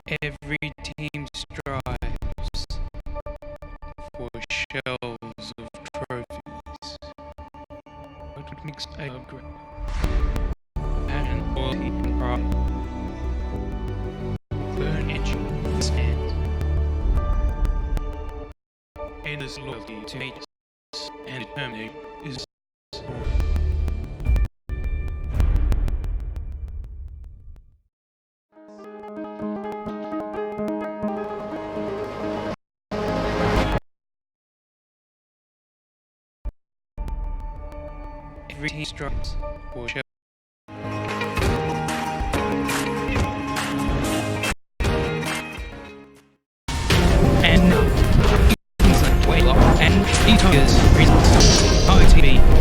Every team strives for shelves of trophies. What makes a great and loyalty and pride. Furniture stands. And this loyalty to TIGERS and determination is every team strives for shelves. And and TIGERS presents TigerTV.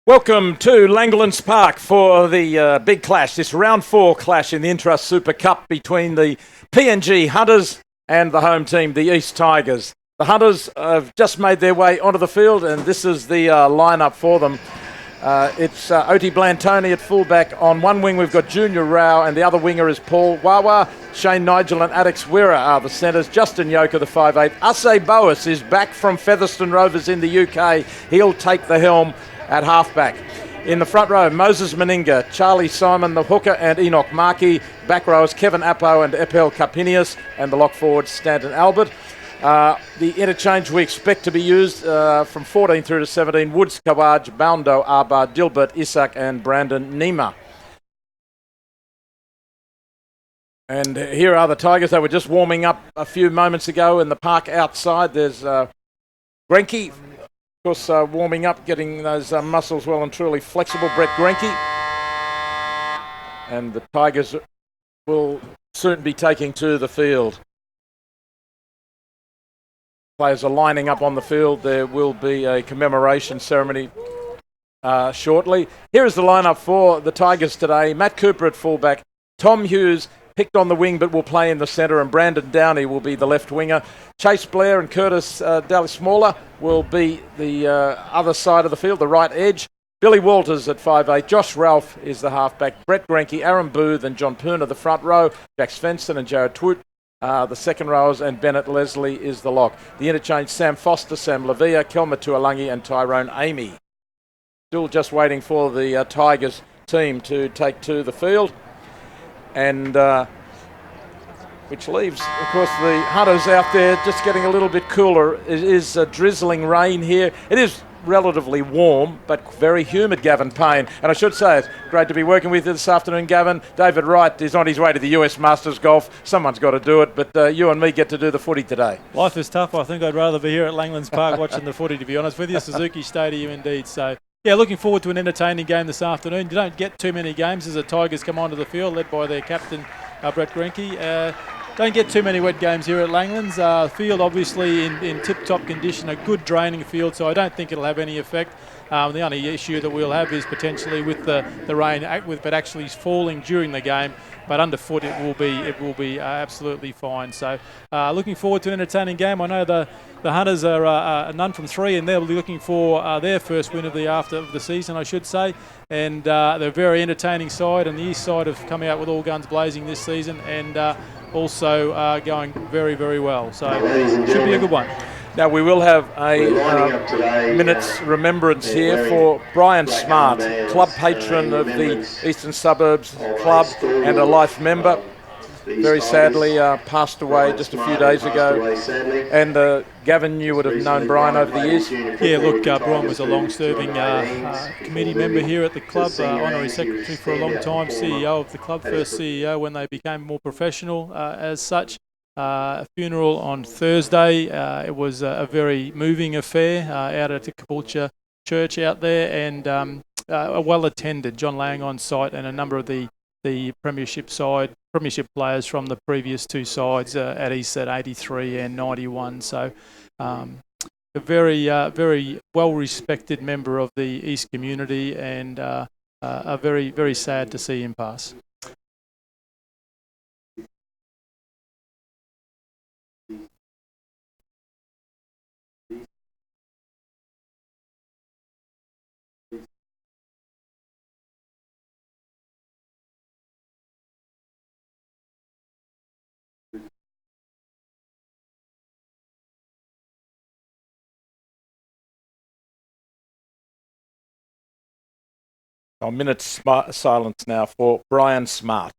Welcome to Langlands Park for the big clash, this round 4 clash in the Intrust Super Cup between the PNG Hunters and the home team, the East Tigers. The Hunters have just made their way onto the field, and this is the lineup for them. It's Oti Blantoni at fullback. On one wing we've got Junior Rao, and the other winger is Paul Wawa. Shane Nigel and Adex Wira are the centres. Justin Yoker, the 5'8". Ase Boas is back from Featherstone Rovers in the UK. He'll take the helm at halfback. In the front row, Moses Meninga, Charlie Simon, the hooker, and Enoch Markey. Back rowers, Kevin Appo and Epel Carpinius, and the lock forward, Stanton Albert. The interchange we expect to be used from 14 through to 17, Woods, Kawaj, Baundo, Arba, Dilbert, Isak, and Brandon Nima. And here are the Tigers. They were just warming up a few moments ago in the park outside. There's Grenke, of course, warming up, getting those muscles well and truly flexible. Brett Grenke. And the Tigers will soon be taking to the field. Players are lining up on the field. There will be a commemoration ceremony shortly. Here is the lineup for the Tigers today. Matt Cooper at fullback, Tom Hughes, picked on the wing but will play in the centre, and Brandon Downey will be the left winger. Chase Blair and Curtis Dallas-Smaller will be the other side of the field, the right edge. Billy Walters at 5'8". Josh Ralph is the halfback. Brett Grenke, Aaron Booth and John Pooner the front row. Jack Svensson and Jared Twoot the second rowers, and Bennett Leslie is the lock. The interchange, Sam Foster, Sam Lavia, Kelma Tuolangi and Tyrone Amy. Still just waiting for the Tigers team to take to the field. And which leaves, of course, the Hunters out there just getting a little bit cooler. It is drizzling rain here. It is relatively warm, but very humid, Gavin Payne. And I should say, it's great to be working with you this afternoon, Gavin. David Wright is on his way to the US Masters Golf. Someone's got to do it, but you and me get to do the footy today. Life is tough. I think I'd rather be here at Langlands Park watching the footy, to be honest with you. Suzuki Stadium indeed. So, yeah, looking forward to an entertaining game this afternoon. You don't get too many games as the Tigers come onto the field, led by their captain, Brett Grenke. Don't get too many wet games here at Langlands. Field obviously in tip-top condition, a good draining field, so I don't think it'll have any effect. The only issue that we'll have is potentially with the rain, with it actually falling during the game. But underfoot, it will be absolutely fine. So, looking forward to an entertaining game. I know the Hunters are none from three, and they'll be looking for their first win of the season, I should say. And they're a very entertaining side, and the East side have come out with all guns blazing this season, and also going very, very well. So, should be a good one. Now we will have a minute's remembrance here for Brian Smart, club patron of the Eastern Suburbs Club and a life member. Very sadly passed away just a few days ago. And Gavin, you would have known Brian over the years? Yeah, look, Brian was a long-serving committee member here at the club, honorary secretary for a long time, CEO of the club, first CEO when they became more professional as such. A funeral on Thursday. It was a very moving affair out at the Caboolture Church out there, and well attended. John Lang on site and a number of the premiership players from the previous two sides at EASTS at 83 and 91. So a very very well respected member of the East community, and a very, very sad to see him pass. A minute's silence now for Brian Smart.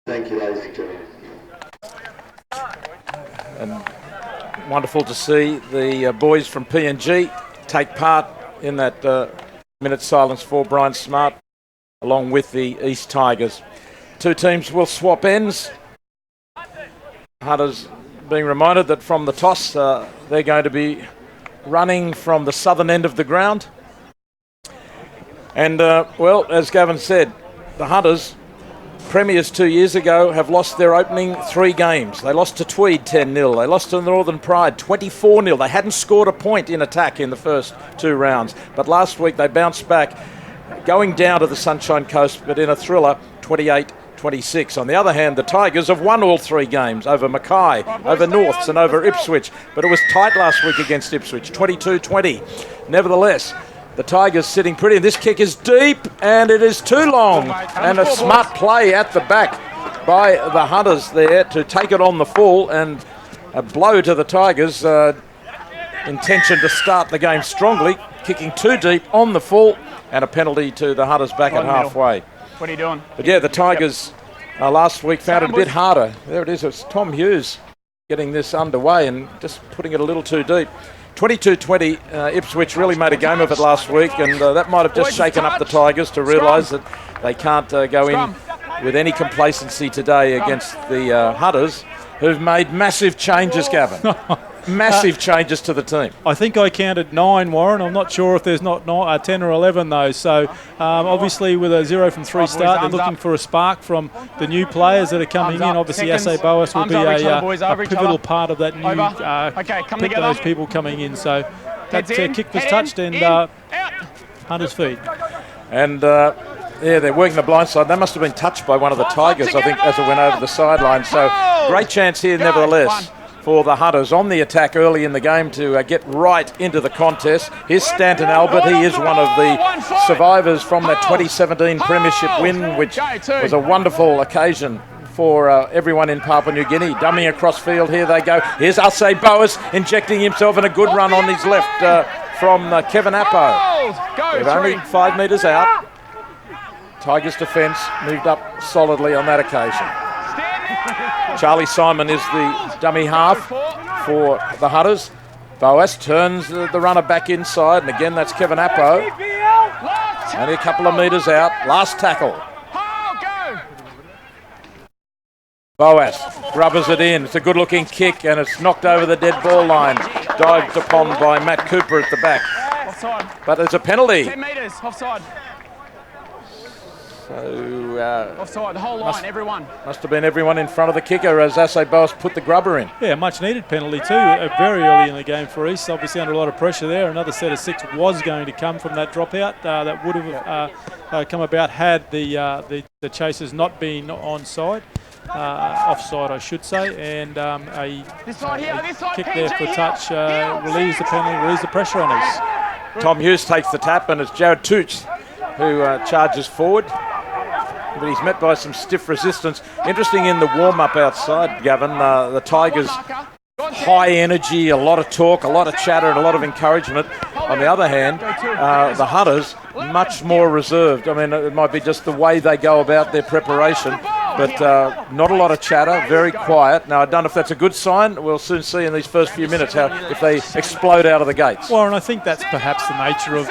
Thank you, ladies and gentlemen. And wonderful to see the boys from PNG take part in that minute's silence for Brian Smart, along with the East Tigers. Two teams will swap ends. Hunters being reminded that from the toss, they're going to be running from the southern end of the ground. And, well, as Gavin said, the Hunters, premiers 2 years ago, have lost their opening 3 games. They lost to Tweed 10-0. They lost to Northern Pride 24-0. They hadn't scored a point in attack in the first 2 rounds. But last week they bounced back, going down to the Sunshine Coast, but in a thriller, 28-26. On the other hand, the Tigers have won all 3 games over Mackay, over Norths and over Ipswich. But it was tight last week against Ipswich, 22-20. Nevertheless, the Tigers sitting pretty, and this kick is deep, and it is too long. And a smart play at the back by the Hunters there to take it on the full, and a blow to the Tigers. Intention to start the game strongly, kicking too deep on the full, and a penalty to the Hunters back at halfway. What are you doing? But yeah, the Tigers last week found it a bit harder. There it is. It's Tom Hughes getting this underway and just putting it a little too deep. 22-20, Ipswich really made a game of it last week, and that might have just shaken up the Tigers to realise that they can't go in with any complacency today against the Hunters, who've made massive changes, Gavin. Massive changes to the team. I think I counted 9, Warren. I'm not sure if there's not 10 or 11 though. So obviously with a 0 from 3 start, they're looking for a spark from the new players that are coming in. Obviously Ase Boas will be a pivotal part of that new those people coming in. So that kick was touched and Hunter's feed. And yeah, they're working the blind side. They must have been touched by one of the Tigers, I think, as it went over the sideline. So great chance here nevertheless for the Hunters on the attack early in the game to get right into the contest. Here's Stanton Albert. He is one of the survivors from that 2017 Premiership win, which was a wonderful occasion for everyone in Papua New Guinea. Dumming across field, here they go. Here's Ase Boas injecting himself in a good run on his left from Kevin Appo. They're only 5 metres out. Tigers defence moved up solidly on that occasion. Charlie Simon is the dummy half for the Hunters. Boas turns the runner back inside, and again that's Kevin Appo. Only a couple of metres out. Last tackle. Boas rubbers it in. It's a good-looking kick, and it's knocked over the dead ball line. Dived upon by Matt Cooper at the back. But there's a penalty. 10 metres, offside. So Offside, the whole line, everyone. Must have been everyone in front of the kicker as Ase Boas put the grubber in. Yeah, much needed penalty too, very early in the game for East. Obviously under a lot of pressure there. Another set of 6 was going to come from that dropout. That would have come about had the chasers not been onside. Offside, I should say, and a kick there for touch relieves the penalty, relieves the pressure on East. Tom Hughes takes the tap, and it's Jared Tooch who charges forward. But he's met by some stiff resistance. Interesting in the warm-up outside, Gavin, the Tigers, high energy, a lot of talk, a lot of chatter and a lot of encouragement. On the other hand, the Hunters, much more reserved. I mean, it might be just the way they go about their preparation, but not a lot of chatter, very quiet. Now, I don't know if that's a good sign. We'll soon see in these first few minutes how if they explode out of the gates. Well, and I think that's perhaps the nature of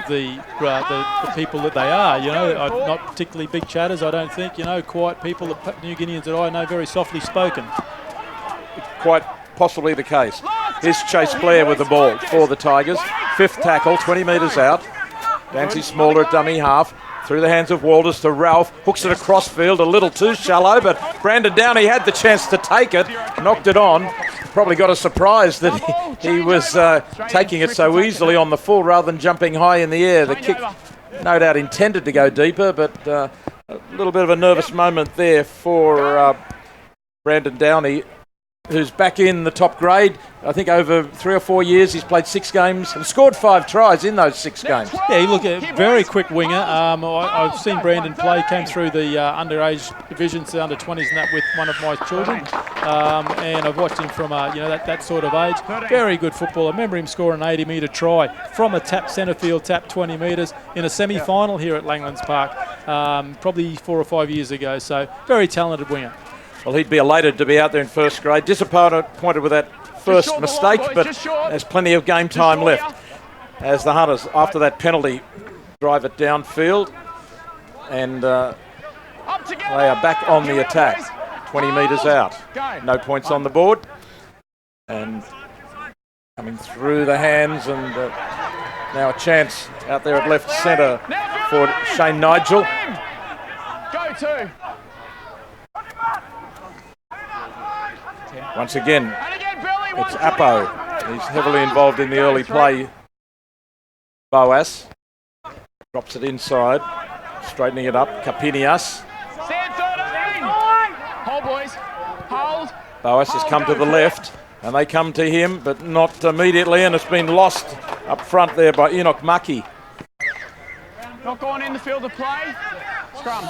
the people that they are. You know, not particularly big chatters, I don't think. You know, quiet people, the New Guineans that I know, very softly spoken. Quite possibly the case. Here's Chase Blair with the ball for the Tigers. 5th tackle, 20 metres out. Dancy Smaller at dummy half. Through the hands of Walters to Ralph. Hooks it across field, a little too shallow, but Brandon Downey had the chance to take it. Knocked it on. Probably got a surprise that he was taking it so easily on the full rather than jumping high in the air. The kick no doubt intended to go deeper, but a little bit of a nervous moment there for Brandon Downey, who's back in the top grade. I think over 3 or 4 years he's played 6 games and scored 5 tries in those 6 games. Yeah, he looked a very quick winger. I've seen Brandon play, came through the underage divisions, the under 20s and that with one of my children. And I've watched him from that sort of age. Very good footballer. I remember him scoring an 80-metre try from a tap centre field, tap 20 metres in a semi-final here at Langlands Park, probably 4 or 5 years ago. So very talented winger. Well, he'd be elated to be out there in first grade. Disappointed with that first mistake, but there's plenty of game time left as the Hunters, after that penalty, drive it downfield, and they are back on the attack. 20 metres out. No points on the board. And coming through the hands, and now a chance out there at left centre for Shane Nigel. Go to. Once again, it's Appo. He's heavily involved in the early play. Boas drops it inside, straightening it up. Kapinias. Hold, boys. Hold. Boas has come to the left, and they come to him, but not immediately, and it's been lost up front there by Enoch Maki. Not going in the field of play. Scrum.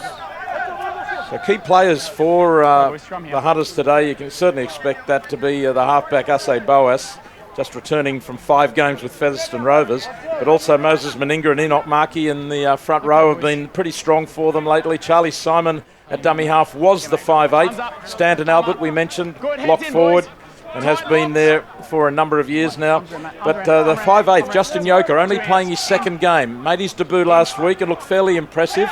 So key players for the Hunters today, you can certainly expect that to be the halfback Ase Boas. just returning from 5 games with Featherston Rovers, but also Moses Meninga and Enoch Markey in the front row have been pretty strong for them lately. Charlie Simon at dummy half was the 5'8". Stanton Albert, we mentioned, locked forward and has been there for a number of years now. But the 5'8", Justin Yoker, only playing his 2nd game, made his debut last week and looked fairly impressive.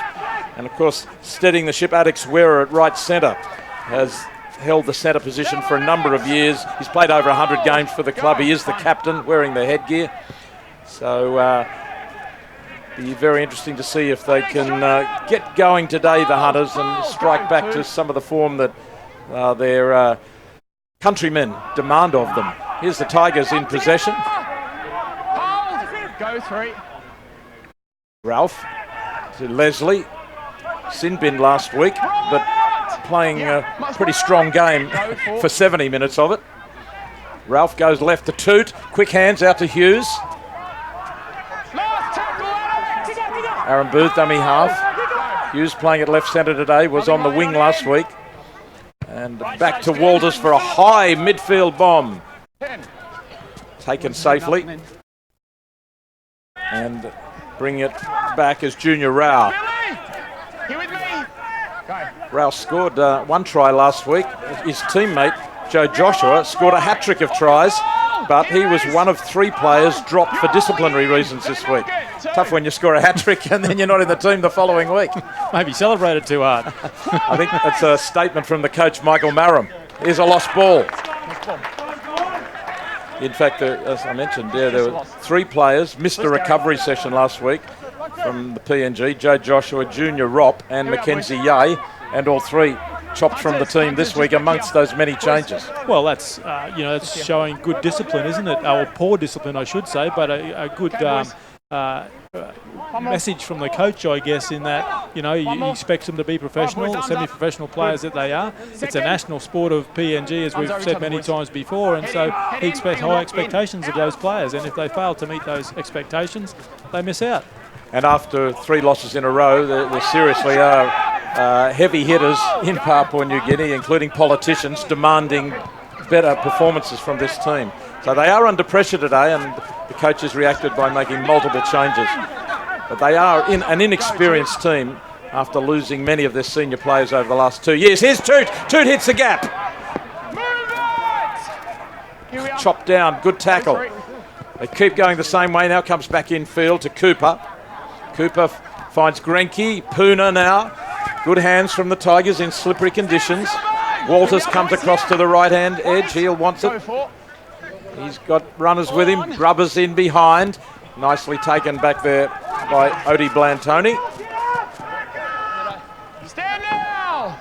And of course, steadying the ship, Addix Wearer at right centre has held the centre position for a number of years. He's played over 100 games for the club. He is the captain, wearing the headgear. So be very interesting to see if they can get going today, the Hunters, and strike back to some of the form that their countrymen demand of them. Here's the Tigers in possession. Go 3. Ralph to Leslie. Sin bin last week, but playing a pretty strong game for 70 minutes of it. Ralph goes left to Toot. Quick hands out to Hughes. Aaron Booth, dummy half. Hughes playing at left centre today, was on the wing last week. And back to Walters for a high midfield bomb. Taken safely. And bring it back as Junior Rao. Rao scored 1 try last week. His teammate, Joe Joshua, scored a hat-trick of tries, but he was one of 3 players dropped for disciplinary reasons this week. Tough when you score a hat-trick and then you're not in the team the following week. Maybe celebrated too hard. I think that's a statement from the coach, Michael Marum. Here's a lost ball. In fact, as I mentioned, there were 3 players missed a recovery session last week from the PNG, Joe Joshua, Junior Ropp and Mackenzie Yeh, and all 3 chopped from the team this week amongst those many changes. Well, that's that's showing good discipline, isn't it? Or poor discipline, I should say, but a good message from the coach, I guess, in that you expect them to be professional, semi-professional players that they are. It's a national sport of PNG, as we've said many times before, and so he expects high expectations of those players, and if they fail to meet those expectations, they miss out. And after 3 losses in a row, there seriously are heavy hitters in Papua New Guinea, including politicians, demanding better performances from this team. So they are under pressure today, and the coaches reacted by making multiple changes. But they are an inexperienced team after losing many of their senior players over the last 2 years. Here's Toot. Toot hits the gap. Chopped down. Good tackle. They keep going the same way. Now comes back in field to Cooper. Cooper finds Grenke. Puna now. Good hands from the Tigers in slippery conditions. Walters comes across to the right-hand edge. Heel wants it. He's got runners with him. Grubbers in behind. Nicely taken back there by Odie Blantoni.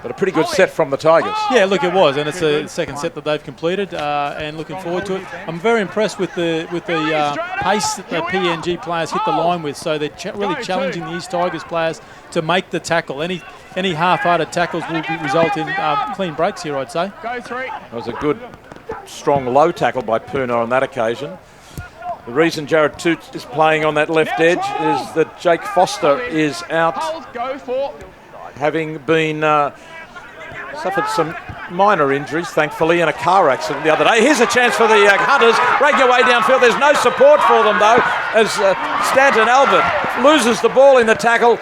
But a pretty good set from the Tigers. Yeah, look, it was, and it's the 2nd set that they've completed, and looking forward to it. I'm very impressed with the pace that the PNG players hit the line with. So they're really challenging the East Tigers players to make the tackle. Any half-hearted tackles will result in clean breaks here, I'd say. That was a good, strong low tackle by Puna on that occasion. The reason Jared Toot is playing on that left edge is that Jake Foster is out, having been suffered some minor injuries, thankfully, in a car accident the other day. Here's a chance for the Hunters, breaking away downfield. There's no support for them, though, as Stanton Albert loses the ball in the tackle.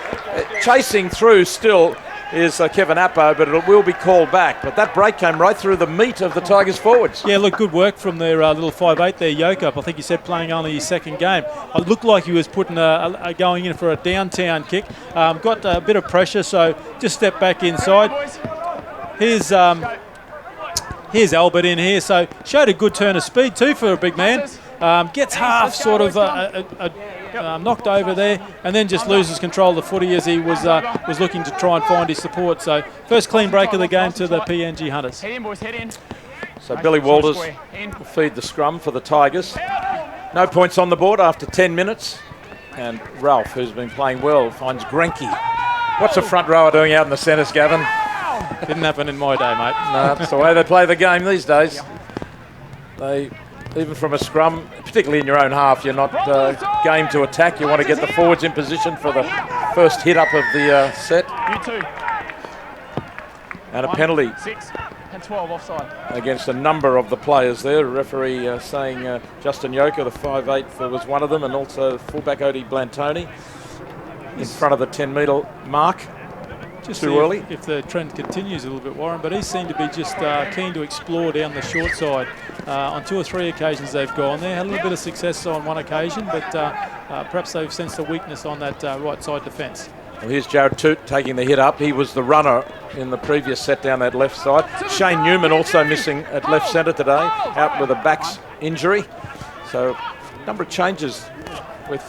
Chasing through still is Kevin Appo, but it will be called back. But that break came right through the meat of the Tigers forwards. Yeah, look, good work from their little 5'8" there, Yoke-up. I think he said playing only his 2nd game. It looked like he was putting going in for a downtown kick. Got a bit of pressure, so just step back inside. Here's Albert in here, so showed a good turn of speed too for a big man. Gets half sort of knocked over there, and then just loses control of the footy as he was looking to try and find his support. So first clean break of the game to the PNG Hunters. So Billy Walters will feed the scrum for the Tigers. No points on the board after 10 minutes. And Ralph, who's been playing well, finds Grenke. What's the front rower doing out in the centres, Gavin? Didn't happen in my day, mate. No, that's the way they play the game these days. Even from a scrum, particularly in your own half, you're not game to attack. You want to get the forwards in position for the first hit up of the set. You too. And a penalty And 12 offside. Against a number of the players there. Referee saying Justin Yoker, the 5'8", was one of them, and also fullback Odie Blantoni in front of the 10-metre mark. Just too early. If the trend continues a little bit, Warren, but he seemed to be just keen to explore down the short side. On 2 or 3 occasions they've gone there. Had a little bit of success on one occasion, but perhaps they've sensed a weakness on that right side defence. Well, here's Jared Toot taking the hit up. He was the runner in the previous set down that left side. Shane Newman also missing at left centre today, out with a back injury. So a number of changes with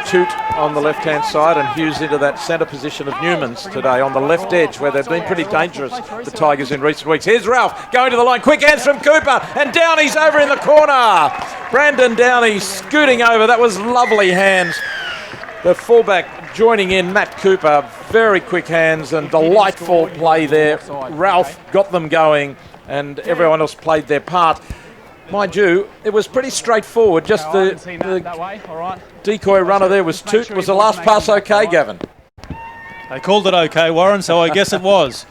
Toot on the left-hand side and Hughes into that centre position of Newman's today on the left edge, where they've been pretty dangerous, the Tigers, in recent weeks. Here's Ralph going to the line. Quick hands from Cooper, and Downey's over in the corner. Brandon Downey scooting over. That was lovely hands. The fullback joining in, Matt Cooper, very quick hands and delightful play there. Ralph got them going and everyone else played their part. Mind you, it was pretty straightforward. Just the decoy runner there was Toot. Was the last pass okay, Gavin? They called it okay, Warren, so I guess it was.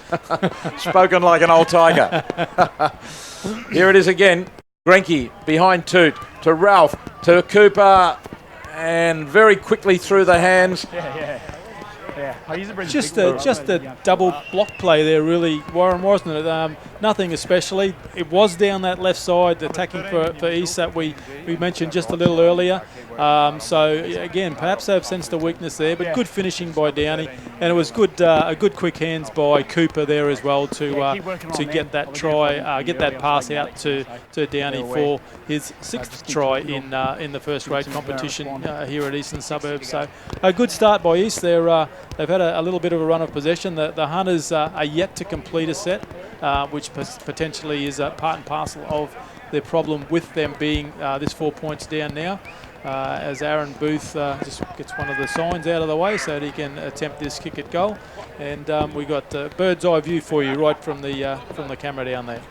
Spoken like an old Tiger. Here it is again. Grenke behind Toot to Ralph to Cooper, and very quickly through the hands. Just a double block play there, really, Warren, wasn't it? Nothing especially. It was down that left side, attacking for East that we mentioned just a little earlier. So again, perhaps they've sensed a weakness there, but good finishing by Downey, and it was good, a good quick hands by Cooper there as well to get that try, get that pass out to Downey for his 6th try in the first grade competition here at Eastern Suburbs. So a good start by East. They've had a little bit of a run of possession. The Hunters are yet to complete a set, which potentially is part and parcel of their problem with them being this 4 points down now. As Aaron Booth just gets one of the signs out of the way so that he can attempt this kick at goal. And we got bird's eye view for you right from the camera down there.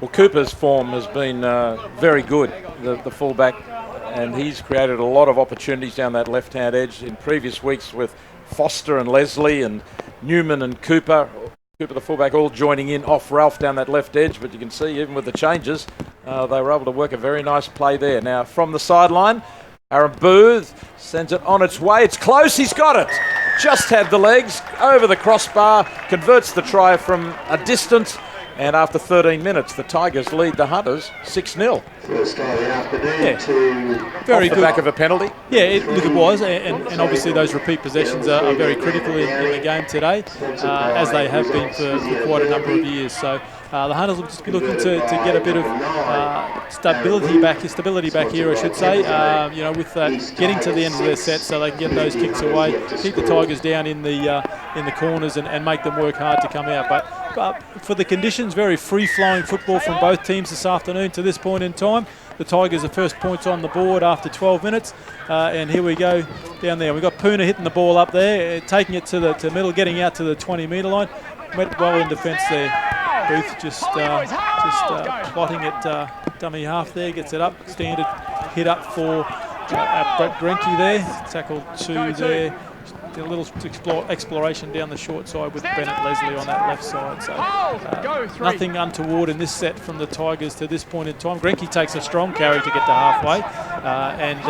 Well, Cooper's form has been very good, the fullback, and he's created a lot of opportunities down that left-hand edge in previous weeks with Foster and Leslie and Newman and Cooper. Cooper, the fullback, all joining in off Ralph down that left edge, but you can see even with the changes, they were able to work a very nice play there. Now from the sideline, Aaron Booth sends it on its way. It's close, he's got it. Just had the legs over the crossbar, converts the try from a distance, and after 13 minutes, the Tigers lead the Hunters 6-0. Very off the good. Back of a penalty. Yeah, look, it was, and obviously those repeat possessions are very critical in the game today, as they have been for quite a number of years. So the Hunters will just be looking to get a bit of stability back here, I should say. With getting to the end of their set, so they can get those kicks away, keep the Tigers down in the corners, and make them work hard to come out. But for the conditions, very free-flowing football from both teams this afternoon to this point in time. The Tigers are first points on the board after 12 minutes. And here we go down there. We've got Puna hitting the ball up there, taking it to the middle, getting out to the 20-metre line. Went well in defence there. Booth just plotting it dummy half there, gets it up. Standard hit up for Brett Grenke there. Tackle 2 there. A little exploration down the short side with Bennett Leslie on that left side. So nothing untoward in this set from the Tigers to this point in time. Grenke takes a strong carry to get to halfway, and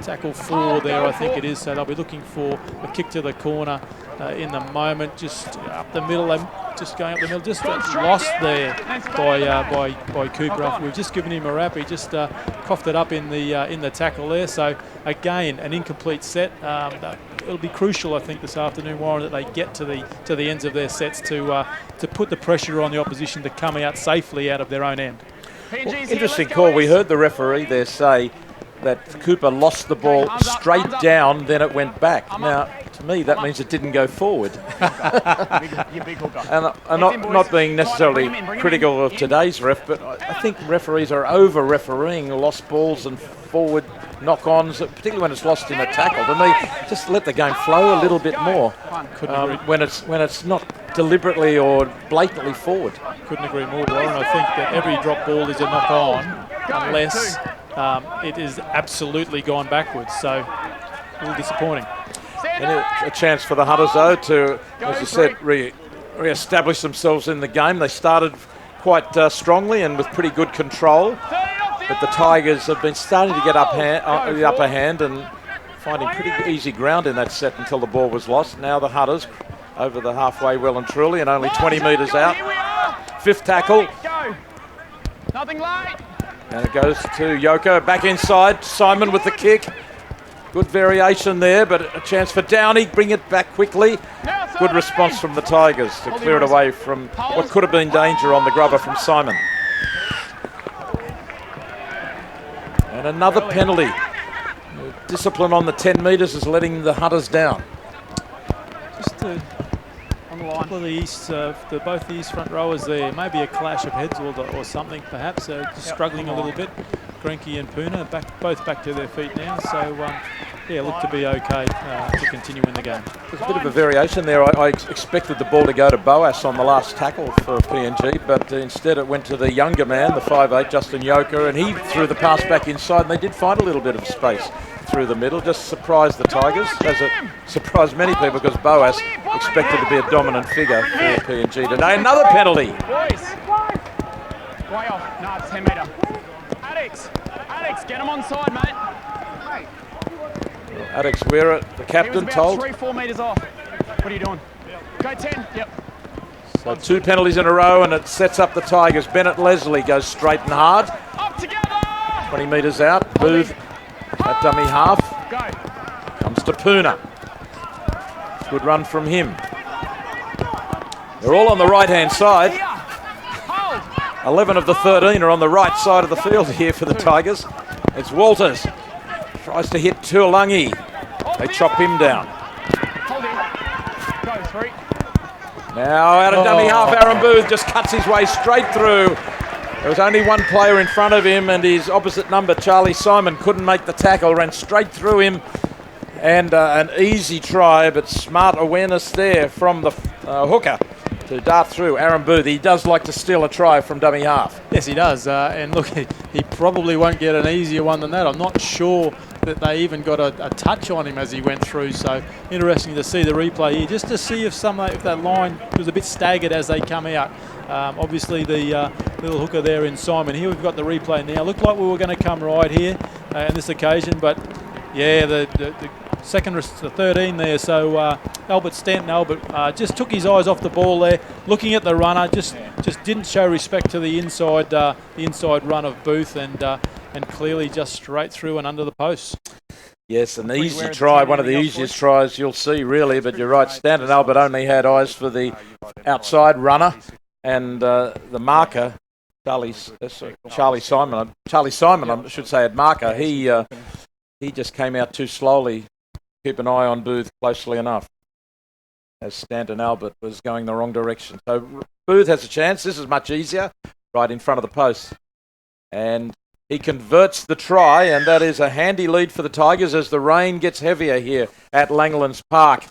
tackle 4 there, I think it is. So they'll be looking for a kick to the corner in the moment, just up the middle. Just going up the middle, just lost there by Cooper. We've just given him a rap. He just coughed it up in the tackle there. So again, an incomplete set. It'll be crucial, I think, this afternoon, Warren, that they get to the ends of their sets to put the pressure on the opposition to come out safely out of their own end. Well, interesting call. We heard the referee there say that Cooper lost the ball straight down, then it went back. Now, to me, that means it didn't go forward. And I'm not being necessarily critical of today's ref, but I think referees are over-refereeing lost balls and forward knock-ons, particularly when it's lost in a tackle. To me, just let the game flow a little bit more when it's not deliberately or blatantly forward. Couldn't agree more, Warren. I think that every drop ball is a knock-on unless it is absolutely gone backwards. So a little disappointing. And a chance for the Hunters, though, to, as you said, re-establish themselves in the game. They started quite strongly and with pretty good control. But the Tigers have been starting to get the upper hand and finding pretty easy ground in that set until the ball was lost. Now the Hunters over the halfway well and truly and only 20 metres out. Fifth tackle. Nothing late. And it goes to Yoko. Back inside. Simon with the kick. Good variation there, but a chance for Downey. Bring it back quickly. Good response from the Tigers to clear it away from what could have been danger on the grubber from Simon. And another penalty. Discipline on the 10 metres is letting the Hunters down. Just on the line for the East, both the East front rowers there. Maybe a clash of heads or something perhaps. Just struggling a little bit. Grinky and Puna both back to their feet now. So yeah, look to be okay to continue in the game. There's a bit of a variation there. I expected the ball to go to Boas on the last tackle for PNG, but instead it went to the younger man, the 5'8", Justin Yoker, and he threw the pass back inside, and they did find a little bit of space through the middle. Just surprised the Tigers, as it surprised many people, because Boas expected to be a dominant figure for PNG today. Another penalty. Boys. Way off. No, it's 10 metre. Alex, get him on side, mate. Alex Weir, the captain, told. 3-4 metres off. What are you doing? Go 10. Yep. So 2 penalties in a row, and it sets up the Tigers. Bennett Leslie goes straight and hard. Up together. 20 metres out. Booth at dummy half. Go. Comes to Puna. Good run from him. They're all on the right-hand side. Here. Hold. 11 of the 13 are on the right side of the field here for the Tigers. It's Walters. Tries to hit Tuolangi. They chop him down. Hold him. Go 3. Now out of dummy half, Aaron Booth just cuts his way straight through. There was only one player in front of him, and his opposite number, Charlie Simon, couldn't make the tackle, ran straight through him. And an easy try, but smart awareness there from the hooker to dart through. Aaron Booth, he does like to steal a try from dummy half. Yes, he does. And look, he probably won't get an easier one than that. I'm not sure that they even got a touch on him as he went through. So interesting to see the replay here, just to see if that line was a bit staggered as they come out. Obviously the little hooker there in Simon. Here we've got the replay now. Looked like we were going to come right here on this occasion, but yeah, the second, the 13 there. So Stanton just took his eyes off the ball there, looking at the runner. Just didn't show respect to the inside run of Booth, and clearly just straight through and under the posts. Yes, an easy try, one of the easiest tries you'll see, really. But you're right, Stanton Albert only had eyes for the outside runner and the marker. Charlie Simon, I should say, at marker. He just came out too slowly. Keep an eye on Booth closely enough, as Stanton Albert was going the wrong direction. So Booth has a chance. This is much easier, right in front of the post. And he converts the try, and that is a handy lead for the Tigers as the rain gets heavier here at Langlands Park.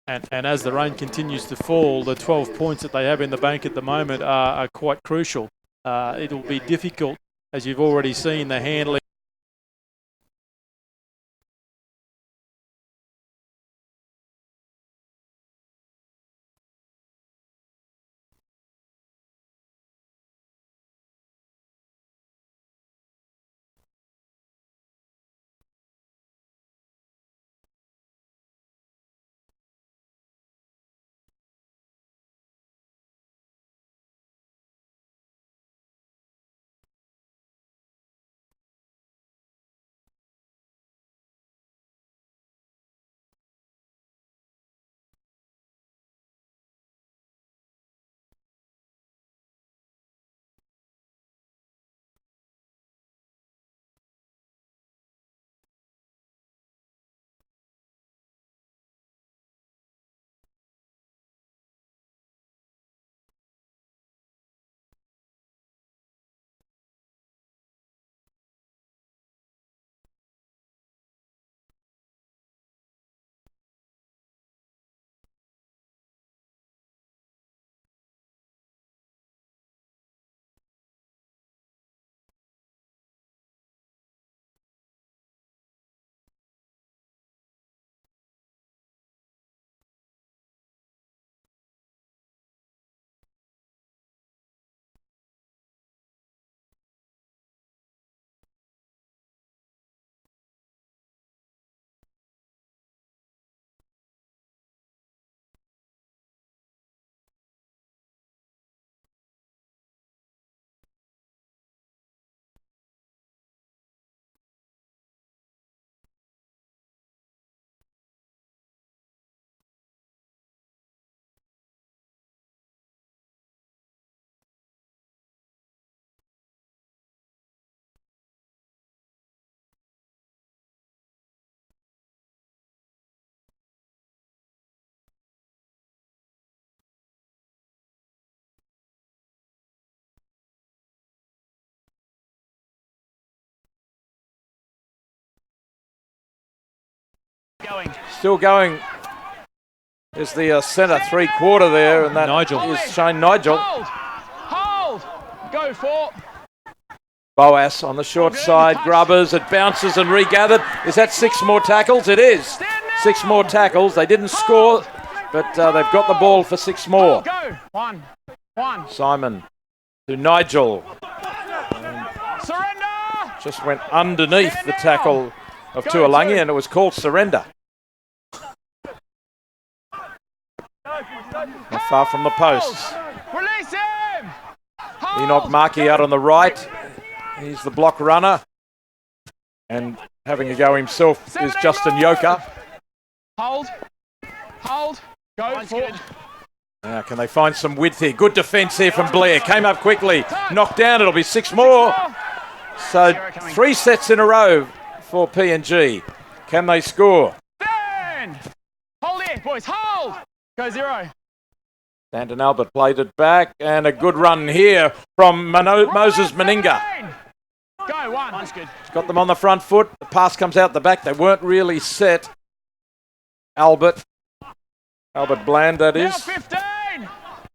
And as the rain continues to fall, the 12 points that they have in the bank at the moment are quite crucial. It'll be difficult, as you've already seen, the handling. Still going is the centre three-quarter there, and that Nigel. is Shane Nigel. Hold. Go for. Boas on the short side, Grubbers, it bounces and regathered. Is that 6 more tackles? It is. 6 more tackles. They didn't score, but they've got the ball for 6 more. Go. One. Simon to Nigel. Surrender. Just went underneath the tackle of Tuolangi, and it was called surrender. Not far from the posts. Release him. Enoch Markey out on the right. He's the block runner. And having a go himself is Justin Yoka. Hold. Go for. Now, can they find some width here? Good defence here from Blair. Came up quickly. Knocked down. It'll be 6 more. So 3 sets in a row for PNG. Can they score? Stand. Hold it, boys. Hold. Go 0. Stanton Albert played it back. And a good run here from Moses Meninga. Go 1. One's good. Got them on the front foot. The pass comes out the back. They weren't really set. Albert Bland, that Now is. 15.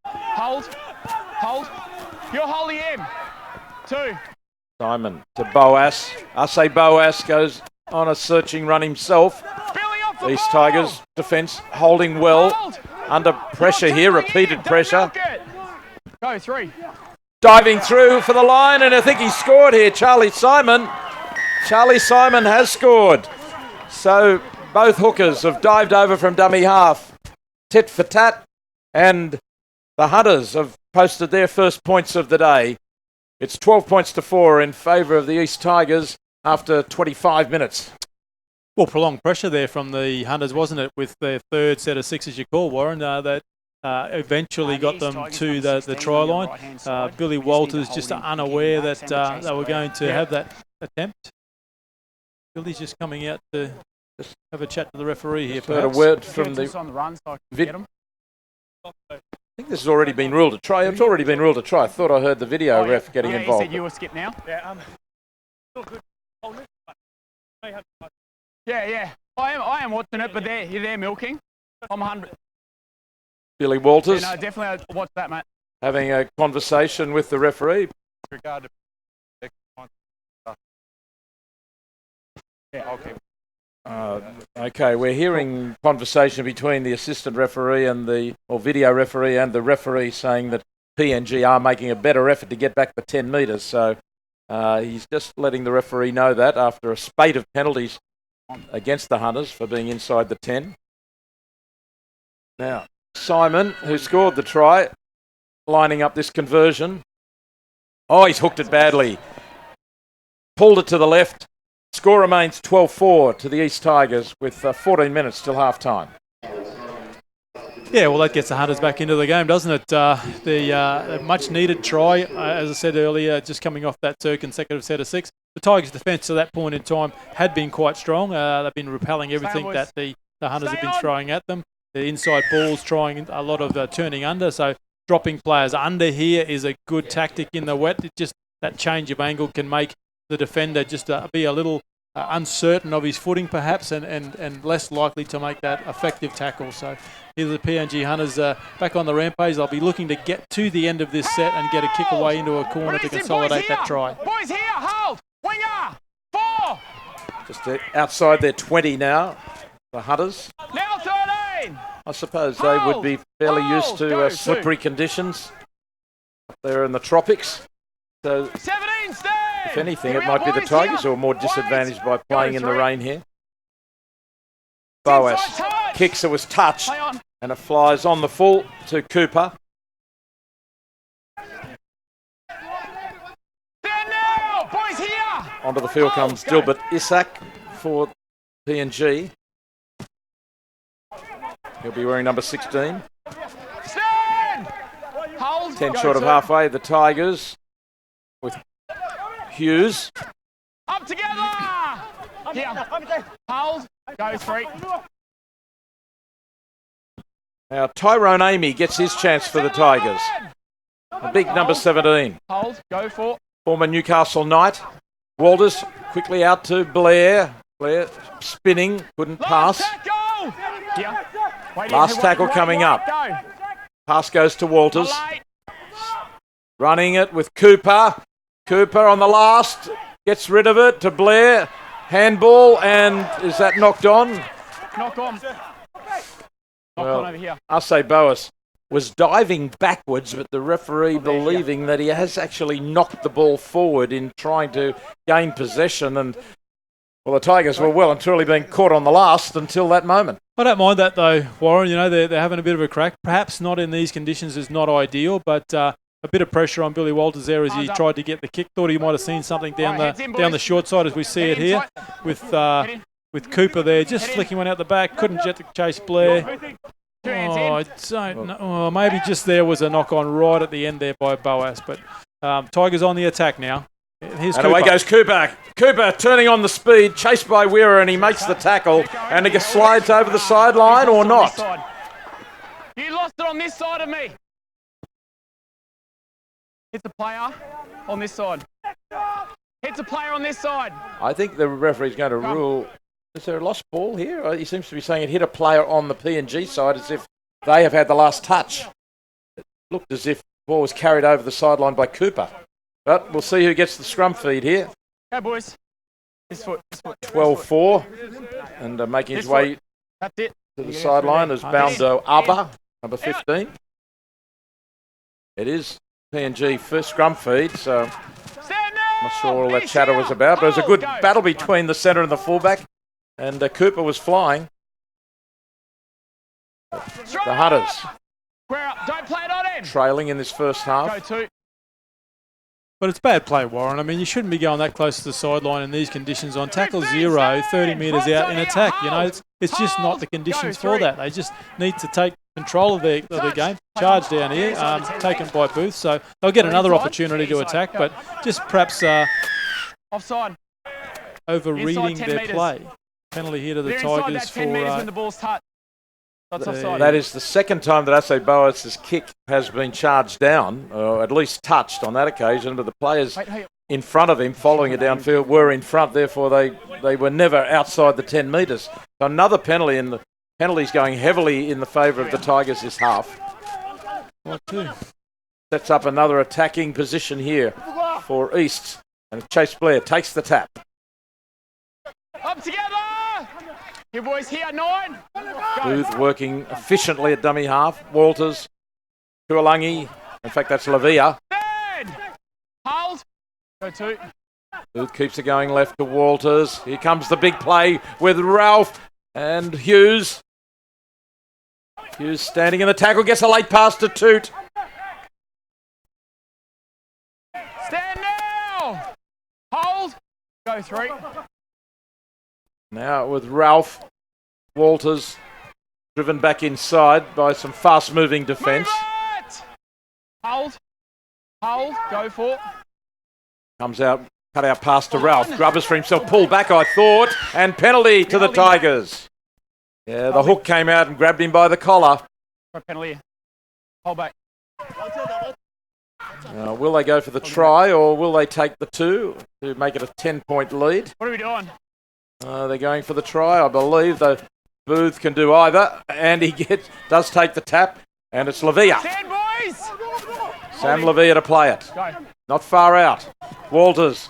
Hold. You're holding him. 2. Simon to Boas. Ase Boas goes on a searching run himself. Billy off the East ball. Tigers defence holding well. Hold. Under pressure here, repeated pressure. Go 3. Diving through for the line, and I think he scored here. Charlie Simon has scored. So both hookers have dived over from dummy half. Tit for tat, and the Hunters have posted their first points of the day. It's 12 points to 4 in favour of the East Tigers after 25 minutes. Well, prolonged pressure there from the Hunters, wasn't it, with their third set of 6, as you call, Warren, that eventually got them to the try line. Billy Walters just unaware that they were going to have that attempt. Billy's just coming out to have a chat to the referee here. Heard a word from the on the run so I can vid. get him. I think this has already been ruled a try. It's already been ruled a try. I thought I heard the video ref getting He involved. said you were skip now. Yeah. I am watching it, but they're milking. I'm 100. Billy Walters Yeah, no, definitely I'll watch that, mate. having a conversation with the referee. Regard to yeah, okay. Okay, we're hearing conversation between the assistant referee and video referee and the referee saying that PNG are making a better effort to get back the 10 metres. So he's just letting the referee know that after a spate of penalties against the Hunters for being inside the 10. Now, Simon, who scored the try, lining up this conversion. Oh, he's hooked it badly. Pulled it to the left. Score remains 12-4 to the East Tigers with 14 minutes till half-time. Yeah, well, that gets the Hunters back into the game, doesn't it? The much-needed try, as I said earlier, just coming off that consecutive set of 6. The Tigers' defence to that point in time had been quite strong. They've been repelling everything that the Hunters have been throwing at them. The inside balls trying a lot of turning under, so dropping players under here is a good tactic in the wet. Just that change of angle can make the defender just be a little uncertain of his footing perhaps and less likely to make that effective tackle. So here the PNG Hunters back on the rampage. They'll be looking to get to the end of this set and get a kick away into a corner to consolidate that try. Boys here, hold! Winger! 4! Just outside their 20 now, the Hunters. Now 13! I suppose they would be fairly used to slippery conditions up there in the tropics. So 17, stay! if anything, it might be the Tigers who are more disadvantaged by playing in the rain here. Boas kicks, it was touched, and it flies on the full to Cooper. Now, boys here! Onto the field comes Dilbert Isak for PNG. He'll be wearing number 16. Stand! Hold! 10 short of halfway, the Tigers with Hughes. Up together! Here. Hold. Go 3. Now Tyrone Amy gets his chance for the Tigers. A big number 17. Hold. Go 4. Former Newcastle Knight. Walters quickly out to Blair. Blair spinning, couldn't pass. Go! Here. Wait Last here, tackle wait, coming wait, up. Go. Pass goes to Walters. Late. Running it with Cooper. Cooper on the last. Gets rid of it to Blair. Handball, and is that knocked on? Knock on. Knock Well, on over here. Ase Boas was diving backwards, but the referee believing that he has actually knocked the ball forward in trying to gain possession. And, well, the Tigers were well and truly being caught on the last until that moment. I don't mind that though, Warren. You know, they're having a bit of a crack. Perhaps not in these conditions is not ideal, but a bit of pressure on Billy Walters there as he tried to get the kick. Thought he might have seen something down the short side as we see it here with Cooper there, just flicking one out the back. Couldn't get to chase Blair. I don't know. Oh, maybe just there was a knock on right at the end there by Boas, but Tigers on the attack now. Here's And Cooper. away goes Cooper. Cooper turning on the speed, chased by Weir, and he makes the tackle. And he slides over the sideline or not. You lost it on this side of me. Hits a player on this side. Hits a player on this side. I think the referee's going to rule. Is there a lost ball here? He seems to be saying it hit a player on the PNG side as if they have had the last touch. It looked as if the ball was carried over the sideline by Cooper. But we'll see who gets the scrum feed here. Go, boys. This foot. 12-4. And making his way That's it. to the sideline is Boundo Abba, number 15. It is PNG first scrum feed, so Stand I'm not sure all that chatter was about. But it was a good battle between the centre and the fullback. And Cooper was flying. The Hunters Don't play it on him. trailing in this first half. Go two. But it's bad play, Warren. I mean, you shouldn't be going that close to the sideline in these conditions. On tackle 0, 30 metres out in attack. You know, it's just not the conditions for that. They just need to take control of the game. Charge down here, taken by Booth. So they'll get another opportunity to attack, but just perhaps Offside. over-reading their play. Penalty here to the They're inside Tigers that 10 metres when for the ball's touched. That's offside. That is the second time that Ase Boas' kick has been charged down, or at least touched on that occasion, but the players in front of him following it downfield were in front, therefore they were never outside the 10 metres. So another penalty, and the penalty's going heavily in the favour of the Tigers this half. Sets up another attacking position here for EASTS, and Chase Blair takes the tap. Up together. Here, boys, here, 9. Booth working efficiently at dummy half. Walters, Tuolangi. In fact, that's Lavia. Third. Hold. Go two. Booth keeps it going left to Walters. Here comes the big play with Ralph and Hughes. Hughes standing in the tackle, gets a late pass to Toot. Stand now. Hold. Go 3. Now with Ralph, Walters driven back inside by some fast-moving defence. Hold. Hold. Go 4. Comes out, cut out pass to Ralph. Grubbers for himself, pulled back, I thought, and penalty to the Tigers. Yeah, the hook came out and grabbed him by the collar. Penalty. Hold back. Will they go for the try, or will they take the 2 to make it a 10-point lead? What are we doing? They're going for the try, I believe. Though Booth can do either, and he does take the tap, and it's Lavia. Stand, boys. Sam Lavia to play it. Go. Not far out. Walters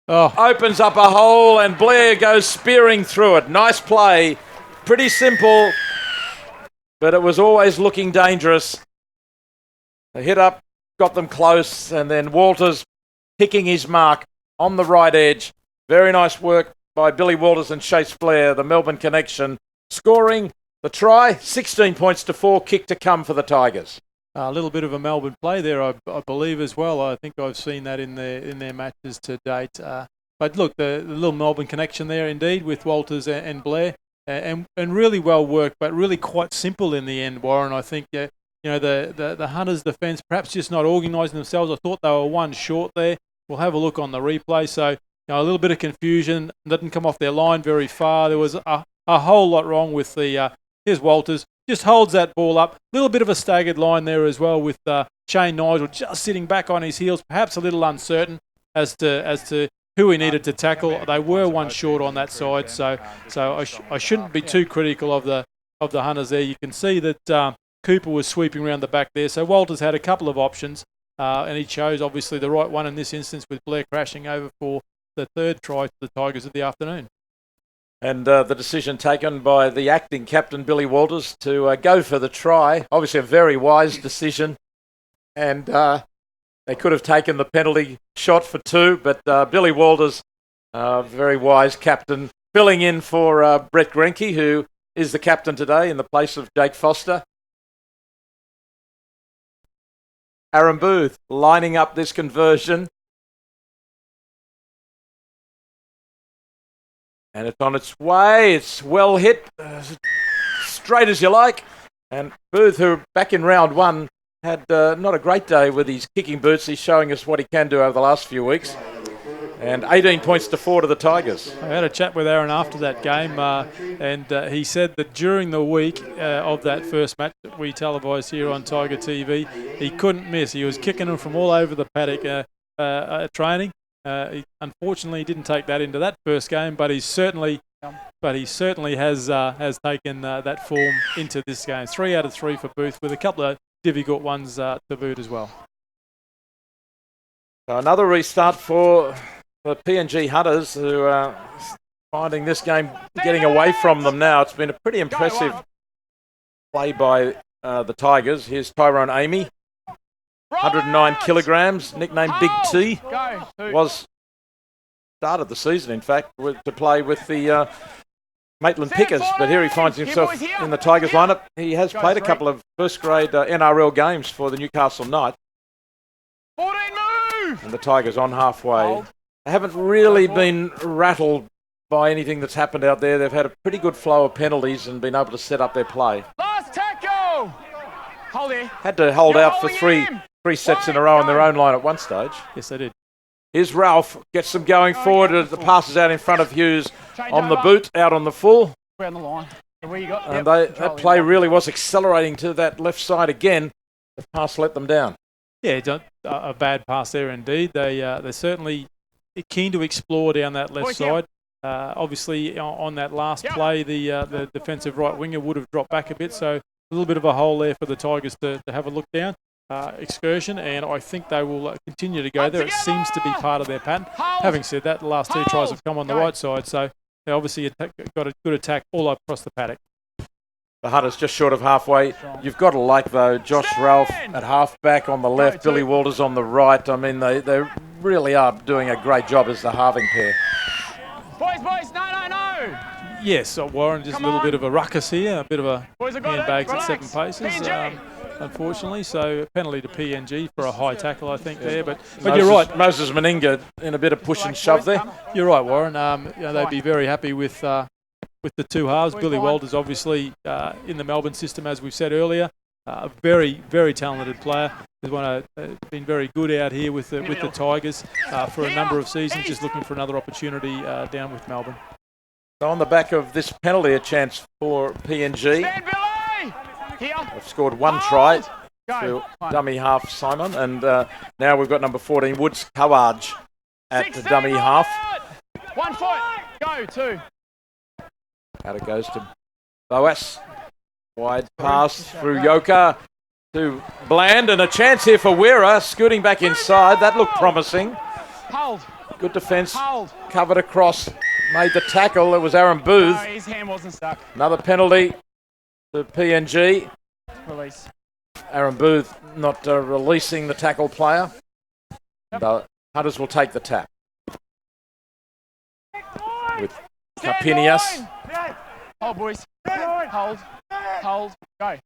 opens up a hole, and Blair goes spearing through it. Nice play. Pretty simple, but it was always looking dangerous. The hit up got them close, and then Walters picking his mark on the right edge. Very nice work by Billy Walters and Chase Blair, the Melbourne connection, scoring the try. 16 points to 4, kick to come for the Tigers. a little bit of a Melbourne play there, I believe, as well. I think I've seen that in their matches to date. But look, the little Melbourne connection there, indeed, with Walters and Blair, and really well worked, but really quite simple in the end, Warren. I think the Hunters' defence perhaps just not organising themselves. I thought they were one short there. We'll have a look on the replay. So a little bit of confusion. Didn't come off their line very far. There was a whole lot wrong with the. Here's Walters. Just holds that ball up. A little bit of a staggered line there as well, with Shane Nigel just sitting back on his heels, perhaps a little uncertain as to who he needed to tackle. They were one short on that side, so I shouldn't be too critical of the the Hunters there. You can see that Cooper was sweeping around the back there. So Walters had a couple of options, and he chose obviously the right one in this instance, with Blair crashing over for the third try to the Tigers of the afternoon. And the decision taken by the acting captain, Billy Walters, to go for the try. Obviously a very wise decision. And they could have taken the penalty shot for 2, but Billy Walters, very wise captain, filling in for Brett Grenke, who is the captain today in the place of Jake Foster. Aaron Booth lining up this conversion. And it's on its way. It's well hit, straight as you like. And Booth, who back in round 1 had not a great day with his kicking boots. He's showing us what he can do over the last few weeks. And 18 points to 4 to the Tigers. I had a chat with Aaron after that game, and he said that during the week of that first match that we televised here on Tiger TV, he couldn't miss. He was kicking them from all over the paddock at training. He unfortunately didn't take that into that first game, but he certainly has taken that form into this game. 3 out of 3 for Booth, with a couple of difficult ones to boot as well. So another restart for the PNG Hunters, who are finding this game getting away from them now. It's been a pretty impressive play by the Tigers. Here's Tyrone Amy, 109 kilograms, nicknamed Big T. Was started the season, in fact, to play with the Maitland Pickers, but here he finds himself in the Tigers lineup. He has played a couple of first-grade NRL games for the Newcastle Knights. 14 move! And the Tigers on halfway. They haven't really been rattled by anything that's happened out there. They've had a pretty good flow of penalties and been able to set up their play. Last tackle! Hold it. Had to hold out for three sets in a row in their own line at one stage. Yes, they did. Here's Ralph, gets them going forward. The pass is out in front of Hughes on the boot, out on the full. Around the line. Where you got? And that play really was accelerating to that left side again. The pass let them down. Yeah, a bad pass there indeed. They're certainly keen to explore down that left side. Obviously, on that last play, the defensive right winger would have dropped back a bit, so a little bit of a hole there for the Tigers to have a look down. Excursion, and I think they will continue to go there. It seems to be part of their pattern. Having said that, the last 2 tries have come on the right side, so they obviously got a good attack all across the paddock. The Hunters just short of halfway. You've got to like, though, Josh Ralph at halfback on the left, Billy Walters on the right. I mean, they really are doing a great job as the halving pair. Boys, no. Yes, Warren, just a little bit of a ruckus here, a bit of a handbags at 7 paces. Unfortunately, so penalty to PNG for a high tackle, I think, there. But you're right. Moses Meninga in a bit of push and shove there. You're right, Warren. They'd be very happy with the 2 halves. Billy Walters, obviously, in the Melbourne system, as we've said earlier, a very, very talented player. He's been very good out here with the Tigers for a number of seasons, just looking for another opportunity down with Melbourne. So on the back of this penalty, a chance for PNG. They've scored 1 try to dummy half Simon, and now we've got number 14, Woods Kawaj, at the dummy half. 1 foot, go, 2. Out it goes to Boas. Wide pass through Yoka to Bland, and a chance here for Weira, scooting back inside. That looked promising. Hold. Good defence, covered across, made the tackle. It was Aaron Booth. No, his hand wasn't stuck. Another penalty to PNG. Release. Aaron Booth not releasing the tackle player. The Hunters will take the tap. With Carpinius. Hold, boys. Hold, go.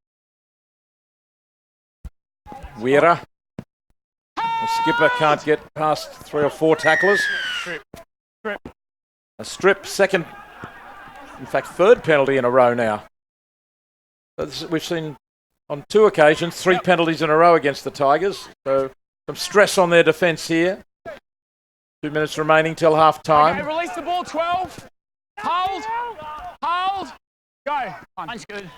Weira. The skipper can't get past 3 or 4 tacklers. Strip. A strip, second, in fact, 3rd penalty in a row now. We've seen on 2 occasions 3 penalties in a row against the Tigers. So some stress on their defence here. 2 minutes remaining till half time. Okay, release the ball, 12. Hold. Go. Punch good.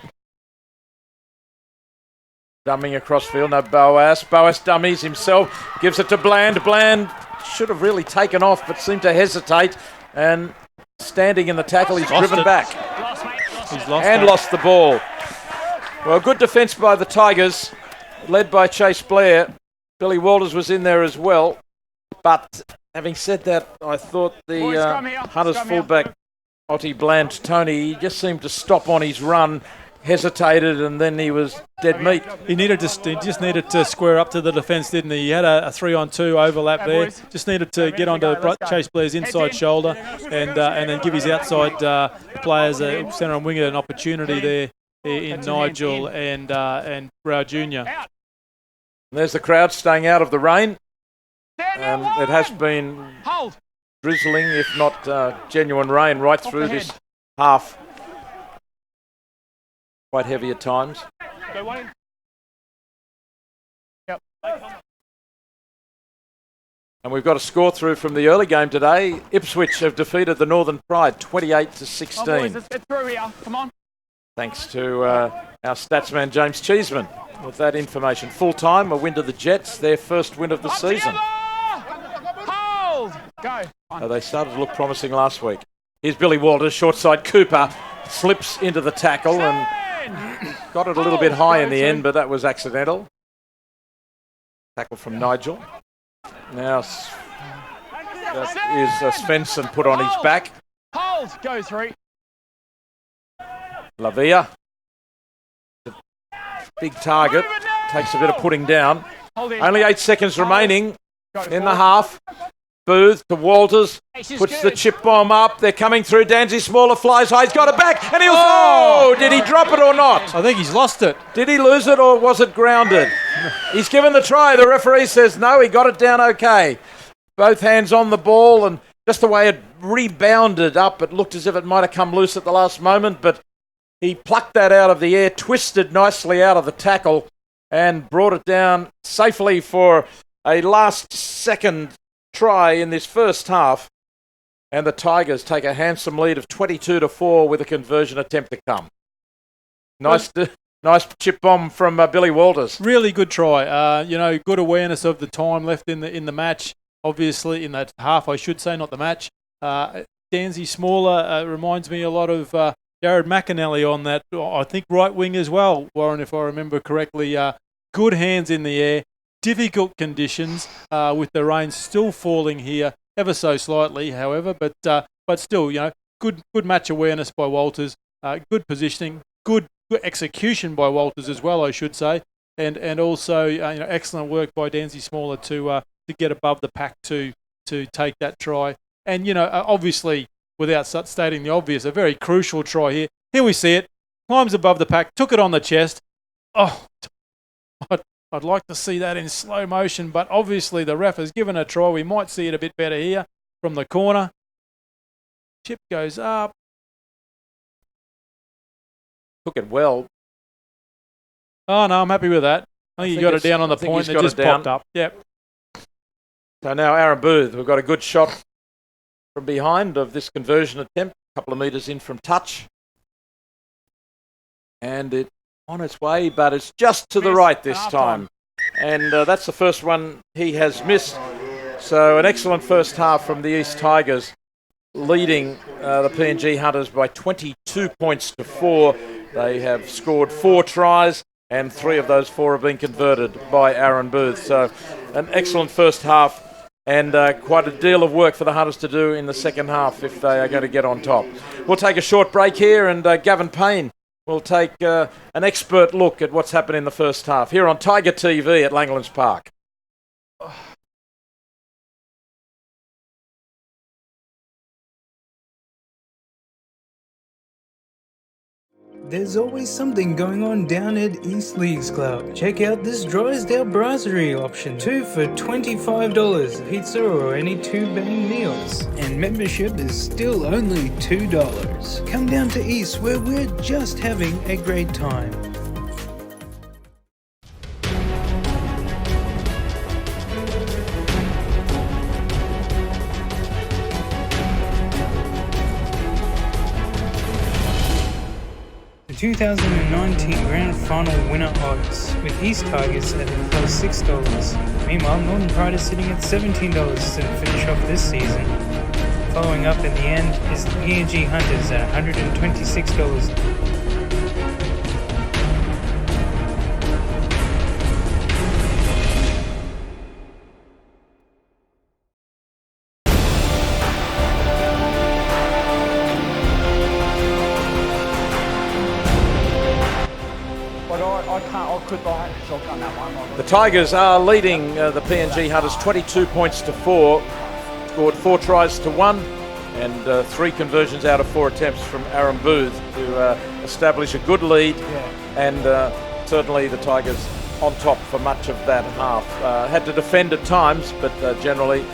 Dumming across field, no Boas. Boas dummies himself, gives it to Bland. Bland should have really taken off, but seemed to hesitate. And standing in the tackle, he's driven back. He's lost and it. lost the ball. Well, good defence by the Tigers, led by Chase Blair. Billy Walters was in there as well. But having said that, I thought the Boys, come here. Hunters Come here. fullback, Otti Bland Tony, he just seemed to stop on his run, hesitated, and then he was dead meat. He just needed to square up to the defence, didn't he? He had a 3-on-2 overlap Hey, there. boys. Just needed to get onto Let's go. Chase Blair's inside in. shoulder and then give his outside players, centre and winger, an opportunity there in Nigel and Brow Jr. Out. There's the crowd staying out of the rain. Daniel, It has one. been Hold. drizzling, if not genuine rain, right Off through the this head. half. Quite heavy at times. Go one in. Yep. And we've got a score through from the early game today. Ipswich have defeated the Northern Pride 28 to 16. Oh, boys, let's get through here. Come on. Thanks to our statsman James Cheeseman with that information. Full time, a win to the Jets, their first win of the Up season. together. Hold. Go. They started to look promising last week. Here's Billy Walters, short side. Cooper slips into the tackle and got it a little bit high in the end, but that was accidental. Tackle from Nigel. Now that is Svensson put on his back. Hold. Go 3. Lavia, big target, Move it now. takes a bit of putting down. Hold in. Only 8 seconds remaining Go in the forward. half. Booth to Walters, puts the chip bomb up. They're coming through. Danzy Smaller flies high. He's got it back, and he'll. Oh! Did he drop it or not? I think he's lost it. Did he lose it or was it grounded? He's given the try. The referee says no. He got it down okay. Both hands on the ball, and just the way it rebounded up, it looked as if it might have come loose at the last moment, but he plucked that out of the air, twisted nicely out of the tackle, and brought it down safely for a last-second try in this first half. And the Tigers take a handsome lead of 22-4 with a conversion attempt to come. Nice chip bomb from Billy Walters. Really good try. Good awareness of the time left in the match. Obviously, in that half, I should say, not the match. Danzy Smaller reminds me a lot of Jared McAnally on that. I think right wing as well, Warren, if I remember correctly. Good hands in the air. Difficult conditions with the rain still falling here, ever so slightly, however. But still, good match awareness by Walters. Good positioning. Good execution by Walters as well, I should say. And also, excellent work by Danzy Smaller to get above the pack to take that try. And, obviously, without stating the obvious, a very crucial try here. Here we see it. Climbs above the pack, took it on the chest. Oh, I'd like to see that in slow motion, but obviously the ref has given a try. We might see it a bit better here from the corner. Chip goes up. Took it well. Oh, no, I'm happy with that. I think he got it down on the point and it just popped up. Yep. So now Aaron Booth, we've got a good shot from behind of this conversion attempt, a couple of metres in from touch. And it's on its way, but it's just to the right this time. And that's the first one he has missed. So an excellent first half from the East Tigers, leading the PNG Hunters by 22 points to 4. They have scored 4 tries, and 3 of those 4 have been converted by Aaron Booth. So an excellent first half, and quite a deal of work for the Hunters to do in the second half if they are going to get on top. We'll take a short break here, and Gavin Payne will take an expert look at what's happened in the first half here on TigerTV at Langlands Park. There's always something going on down at East Leagues Club. Check out this Drysdale brasserie option. 2 for $25, pizza or any 2 bang meals. And membership is still only $2. Come down to East where we're just having a great time. The 2019 Grand Final winner odds, with East Tigers at +$6. Meanwhile, Northern Pride is sitting at $17 to finish off this season. Following up in the end is the PNG Hunters at $126 The Tigers are leading the PNG Hunters 22 points to 4. Scored 4 tries to 1 and 3 conversions out of 4 attempts from Aaron Booth to establish a good lead. And certainly the Tigers on top for much of that half. Had to defend at times, but generally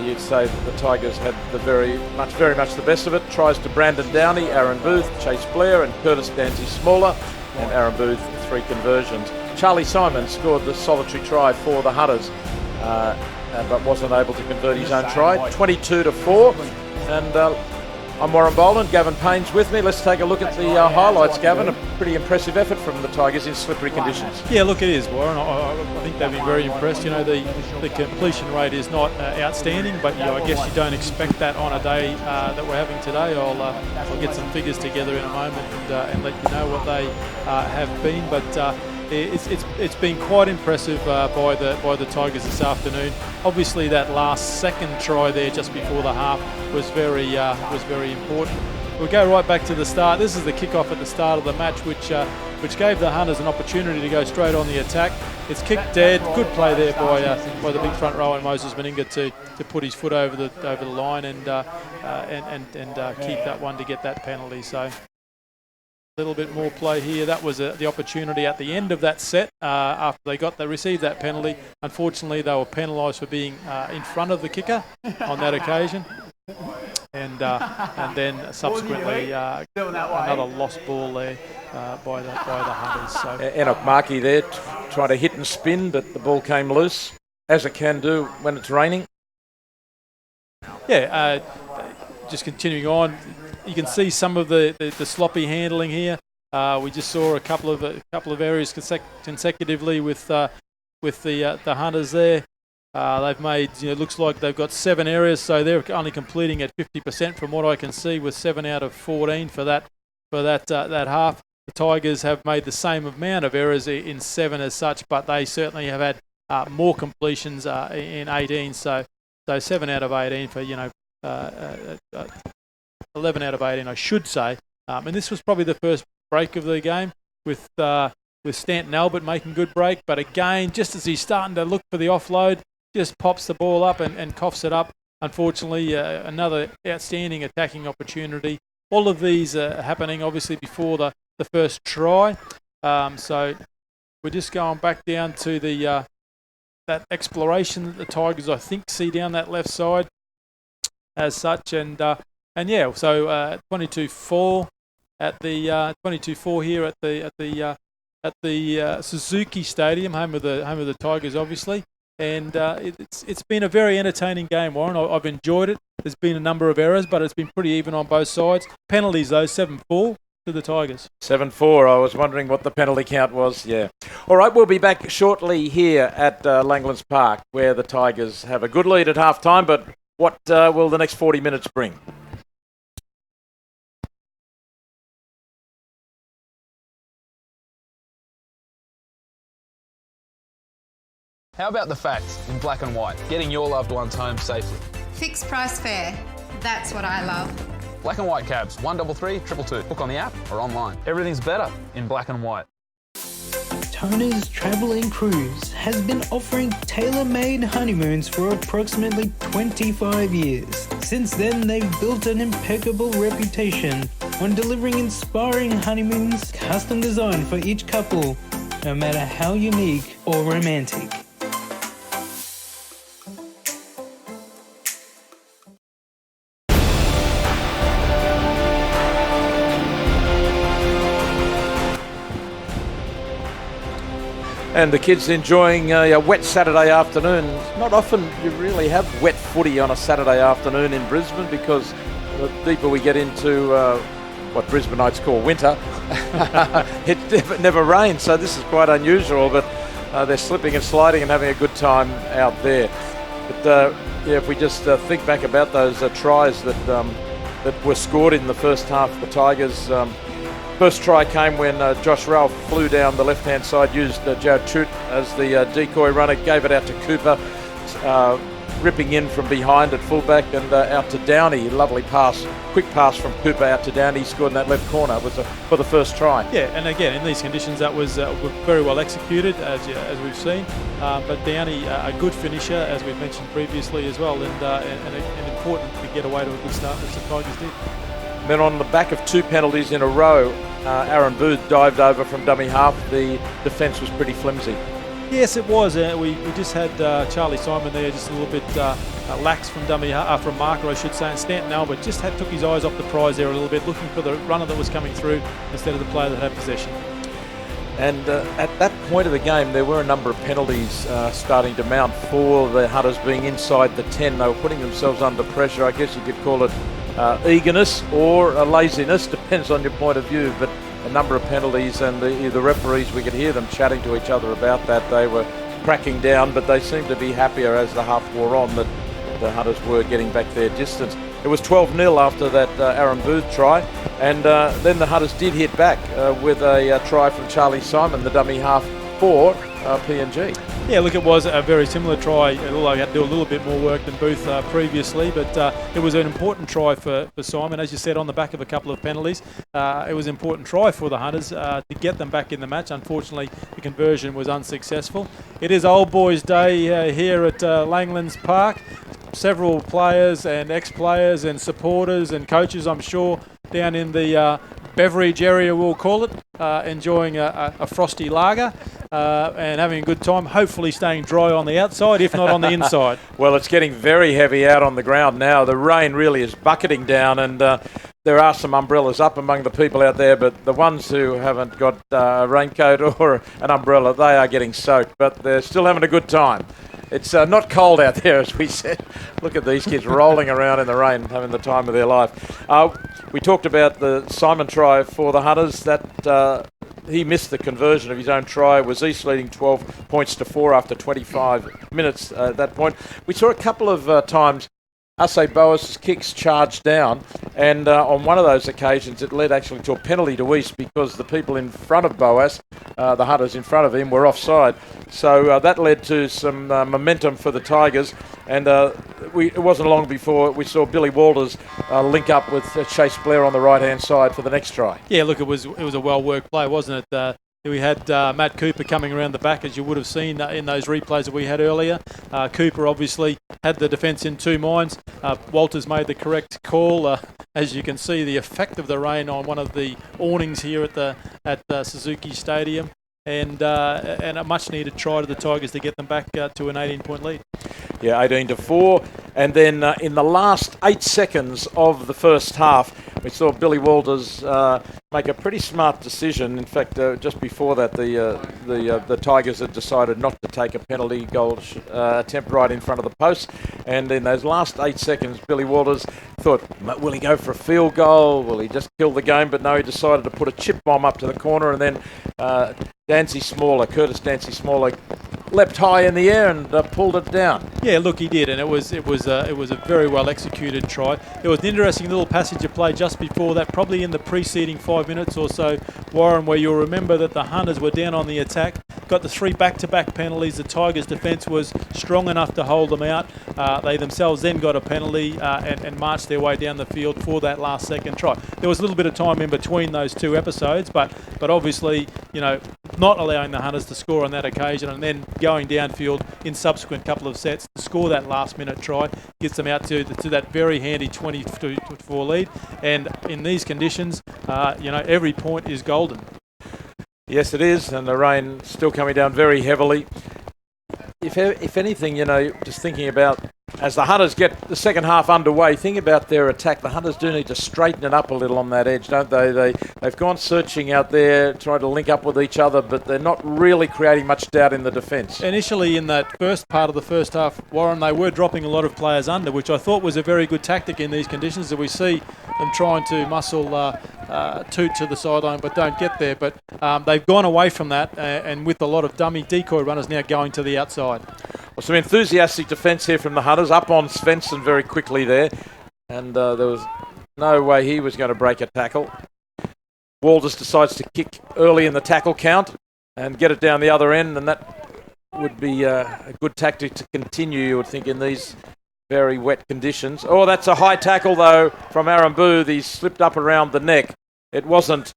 you'd say that the Tigers had the very much the best of it. Tries to Brandon Downey, Aaron Booth, Chase Blair and Curtis Dancy Smaller, and Aaron Booth 3 conversions. Charlie Simon scored the solitary try for the Hunters, but wasn't able to convert his own try. 22 to 4, and I'm Warren Boland. Gavin Payne's with me. Let's take a look at the highlights, Gavin. A pretty impressive effort from the Tigers in slippery conditions. Yeah, look, it is, Warren. I think they've been very impressed. You know, the completion rate is not outstanding, but I guess you don't expect that on a day that we're having today. I'll get some figures together in a moment and let you know what they have been. But it's been quite impressive by the Tigers this afternoon. Obviously, that last second try there just before the half was very important. We'll go right back to the start. This is the kickoff at the start of the match, which gave the Hunters an opportunity to go straight on the attack. It's kicked dead. Good play there by the big front rower Moses Meninga to put his foot over the line and keep that one to get that penalty. So a little bit more play here. That was the opportunity at the end of that set after they received that penalty. Unfortunately, they were penalised for being in front of the kicker on that occasion. And then subsequently another lost ball there by the Hunters. So Enoch Markey there trying to hit and spin, but the ball came loose, as it can do when it's raining. Yeah, just continuing on. You can see some of the sloppy handling here. We just saw a couple of areas consecutively with the Hunters there. They've made, looks like they've got 7 areas, so they're only completing at 50% from what I can see, with 7 out of 14 for that half. The Tigers have made the same amount of errors in 7 as such, but they certainly have had more completions in 18. So 7 out of 18 for 11 out of 18, I should say. And this was probably the first break of the game with Stanton Albert making good break. But again, just as he's starting to look for the offload, just pops the ball up and coughs it up. Unfortunately, another outstanding attacking opportunity. All of these are happening obviously before the first try. So we're just going back down to that exploration that the Tigers, I think, see down that left side as such. And yeah, so 22-4 at the 22-4 here at the Suzuki Stadium, home of the Tigers, obviously. And it's been a very entertaining game, Warren. I've enjoyed it. There's been a number of errors, but it's been pretty even on both sides. Penalties, though, 7-4 to the Tigers. 7-4. I was wondering what the penalty count was. Yeah. All right, we'll be back shortly here at Langlands Park, where the Tigers have a good lead at half-time, but what will the next 40 minutes bring? How about the facts in black and white, getting your loved ones home safely? Fixed price fare, that's what I love. Black and white cabs, 133 222. Book on the app or online. Everything's better in black and white. Toner's Travel and Cruise has been offering tailor-made honeymoons for approximately 25 years. Since then, they've built an impeccable reputation on delivering inspiring honeymoons custom designed for each couple, no matter how unique or romantic. And the kids enjoying a wet Saturday afternoon. Not often you really have wet footy on a Saturday afternoon in Brisbane, because the deeper we get into what Brisbaneites call winter, it never rains. So this is quite unusual, but they're slipping and sliding and having a good time out there. But yeah, if we just think back about those tries that were scored in the first half, the Tigers. First try came when Josh Ralph flew down the left-hand side, used Jared Chute as the decoy runner, gave it out to Cooper. ripping in from behind at fullback and out to Downey. Lovely pass, quick pass from Cooper out to Downey. Scored in that left corner for the first try. Yeah, and again, in these conditions, that was very well executed, as we've seen. But Downey, a good finisher, as we've mentioned previously as well, and important to get away to a good start, which the Tigers did. Then on the back of 2 penalties in a row, Aaron Booth dived over from dummy half. The defence was pretty flimsy. Yes, it was. We just had Charlie Simon there, just a little bit lax from from marker, I should say, and Stanton Albert just took his eyes off the prize there a little bit, looking for the runner that was coming through instead of the player that had possession. And at that point of the game, there were a number of penalties starting to mount for the Hunters being inside the 10. They were putting themselves under pressure. I guess you could call it eagerness or laziness, depends on your point of view, but a number of penalties, and the referees, we could hear them chatting to each other about that. They were cracking down, but they seemed to be happier as the half wore on that the Hunters were getting back their distance. It was 12-0 after that Aaron Booth try, and then the Hunters did hit back with a try from Charlie Simon, the dummy half for PNG. Yeah, look, it was a very similar try, although he had to do a little bit more work than Booth previously, but it was an important try for Simon, as you said, on the back of a couple of penalties. It was an important try for the Hunters to get them back in the match. Unfortunately, the conversion was unsuccessful. It is Old Boys Day here at Langlands Park. Several players and ex-players and supporters and coaches, I'm sure, down in the beverage area, we'll call it, enjoying a frosty lager and having a good time, hopefully staying dry on the outside, if not on the inside. Well, it's getting very heavy out on the ground now. The rain really is bucketing down, and there are some umbrellas up among the people out there, but the ones who haven't got a raincoat or an umbrella, they are getting soaked, but they're still having a good time. It's not cold out there, as we said. Look at these kids rolling around in the rain, having the time of their life. We talked about the Simon try for the Hunters. That he missed the conversion of his own try. Was East leading 12 points to 4 after 25 minutes at that point. We saw a couple of times Ase Boas' kicks charged down, and on one of those occasions it led actually to a penalty to East because the people in front of Boas, the Hunters in front of him, were offside. So that led to some momentum for the Tigers, and it wasn't long before we saw Billy Walters link up with Chase Blair on the right-hand side for the next try. Yeah, look, it was a well-worked play, wasn't it? We had Matt Cooper coming around the back, as you would have seen in those replays that we had earlier. Cooper obviously had the defence in 2 minds. Walters made the correct call. As you can see, the effect of the rain on one of the awnings here at Suzuki Stadium, and a much-needed try to the Tigers to get them back to an 18-point lead. Yeah, 18-4. And then in the last 8 seconds of the first half, we saw Billy Walters make a pretty smart decision. In fact, just before that, the Tigers had decided not to take a penalty goal attempt right in front of the post. And in those last 8 seconds, Billy Walters thought, will he go for a field goal? Will he just kill the game? But no, he decided to put a chip bomb up to the corner, and then Curtis Dancy Smaller leapt high in the air and pulled it down. Yeah, look, he did, and it was a very well executed try. There was an interesting little passage of play just before that, probably in the preceding 5 minutes or so, Warren, where you'll remember that the Hunters were down on the attack, got the 3 back-to-back penalties. The Tigers' defence was strong enough to hold them out. They themselves then got a penalty and marched their way down the field for that last second try. There was a little bit of time in between those 2 episodes, but obviously, not allowing the Hunters to score on that occasion and then going downfield in subsequent couple of sets to score that last-minute try gets them out to that very handy 20-4 lead. And in these conditions, every point is golden. Yes, it is, and the rain still coming down very heavily. If anything, just thinking about as the Hunters get the second half underway, think about their attack. The Hunters do need to straighten it up a little on that edge, don't they? They've gone searching out there, trying to link up with each other, but they're not really creating much doubt in the defence. Initially, in that first part of the first half, Warren, they were dropping a lot of players under, which I thought was a very good tactic in these conditions, that we see them trying to muscle Toot to the sideline but don't get there. But they've gone away from that, and with a lot of dummy decoy runners now going to the outside. Well, some enthusiastic defence here from the Hunters, up on Svensson very quickly there, and there was no way he was going to break a tackle. Walters decides to kick early in the tackle count and get it down the other end, and that would be a good tactic to continue, you would think, in these very wet conditions. Oh, that's a high tackle, though, from Aaron Booth. He slipped up around the neck. It wasn't,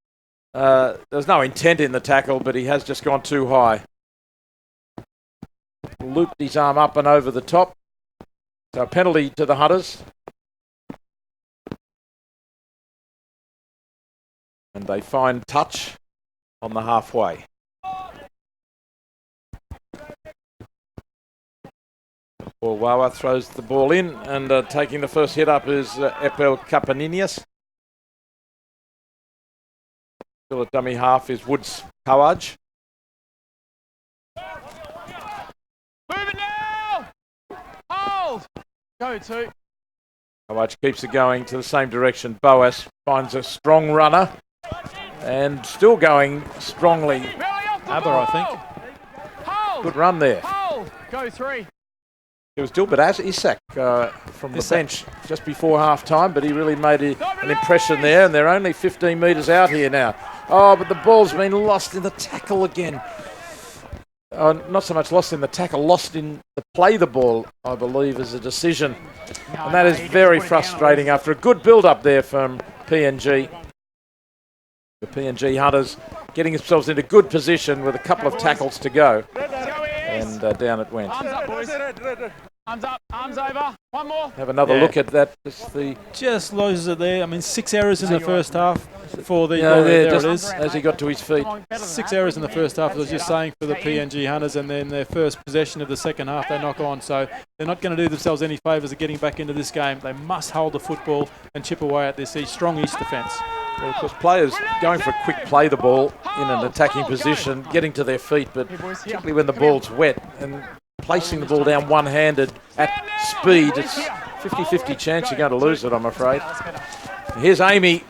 there's no intent in the tackle, but he has just gone too high. Looped his arm up and over the top. So a penalty to the Hunters. And they find touch on the halfway. Wawa throws the ball in, and taking the first hit up is Epel Kapaninius. Still at dummy half is Woods Kawaj. Move it now! Hold! Go two. Kawaj keeps it going to the same direction. Boas finds a strong runner and still going strongly. Aber, I think. Hold! Good run there. Hold! Go three. It was Dilbert Isak from the bench just before half time, but he really made an impression there, and they're only 15 metres out here now. Oh, but the ball's been lost in the tackle again. Not so much lost in the tackle, lost in the play the ball, I believe, is a decision. And that is very frustrating after a good build-up there from PNG. The PNG Hunters getting themselves into good position with a couple of tackles to go. And down it went. Arms up, boys. Arms up, arms over. One more. Have another look at that. Just loses it there. I mean, 6 errors in the first half for the... there it is. as he got to his feet. 6 errors in the first half, I was just saying, for the PNG Hunters, and then their first possession of the second half they knock on. So they're not going to do themselves any favours of getting back into this game. They must hold the football and chip away at this strong East defence. Well, of course, players going for a quick play the ball in an attacking position, getting to their feet, but particularly when the ball's wet and placing the ball down one-handed at speed, it's 50-50 chance you're going to lose it, I'm afraid. Here's Amy.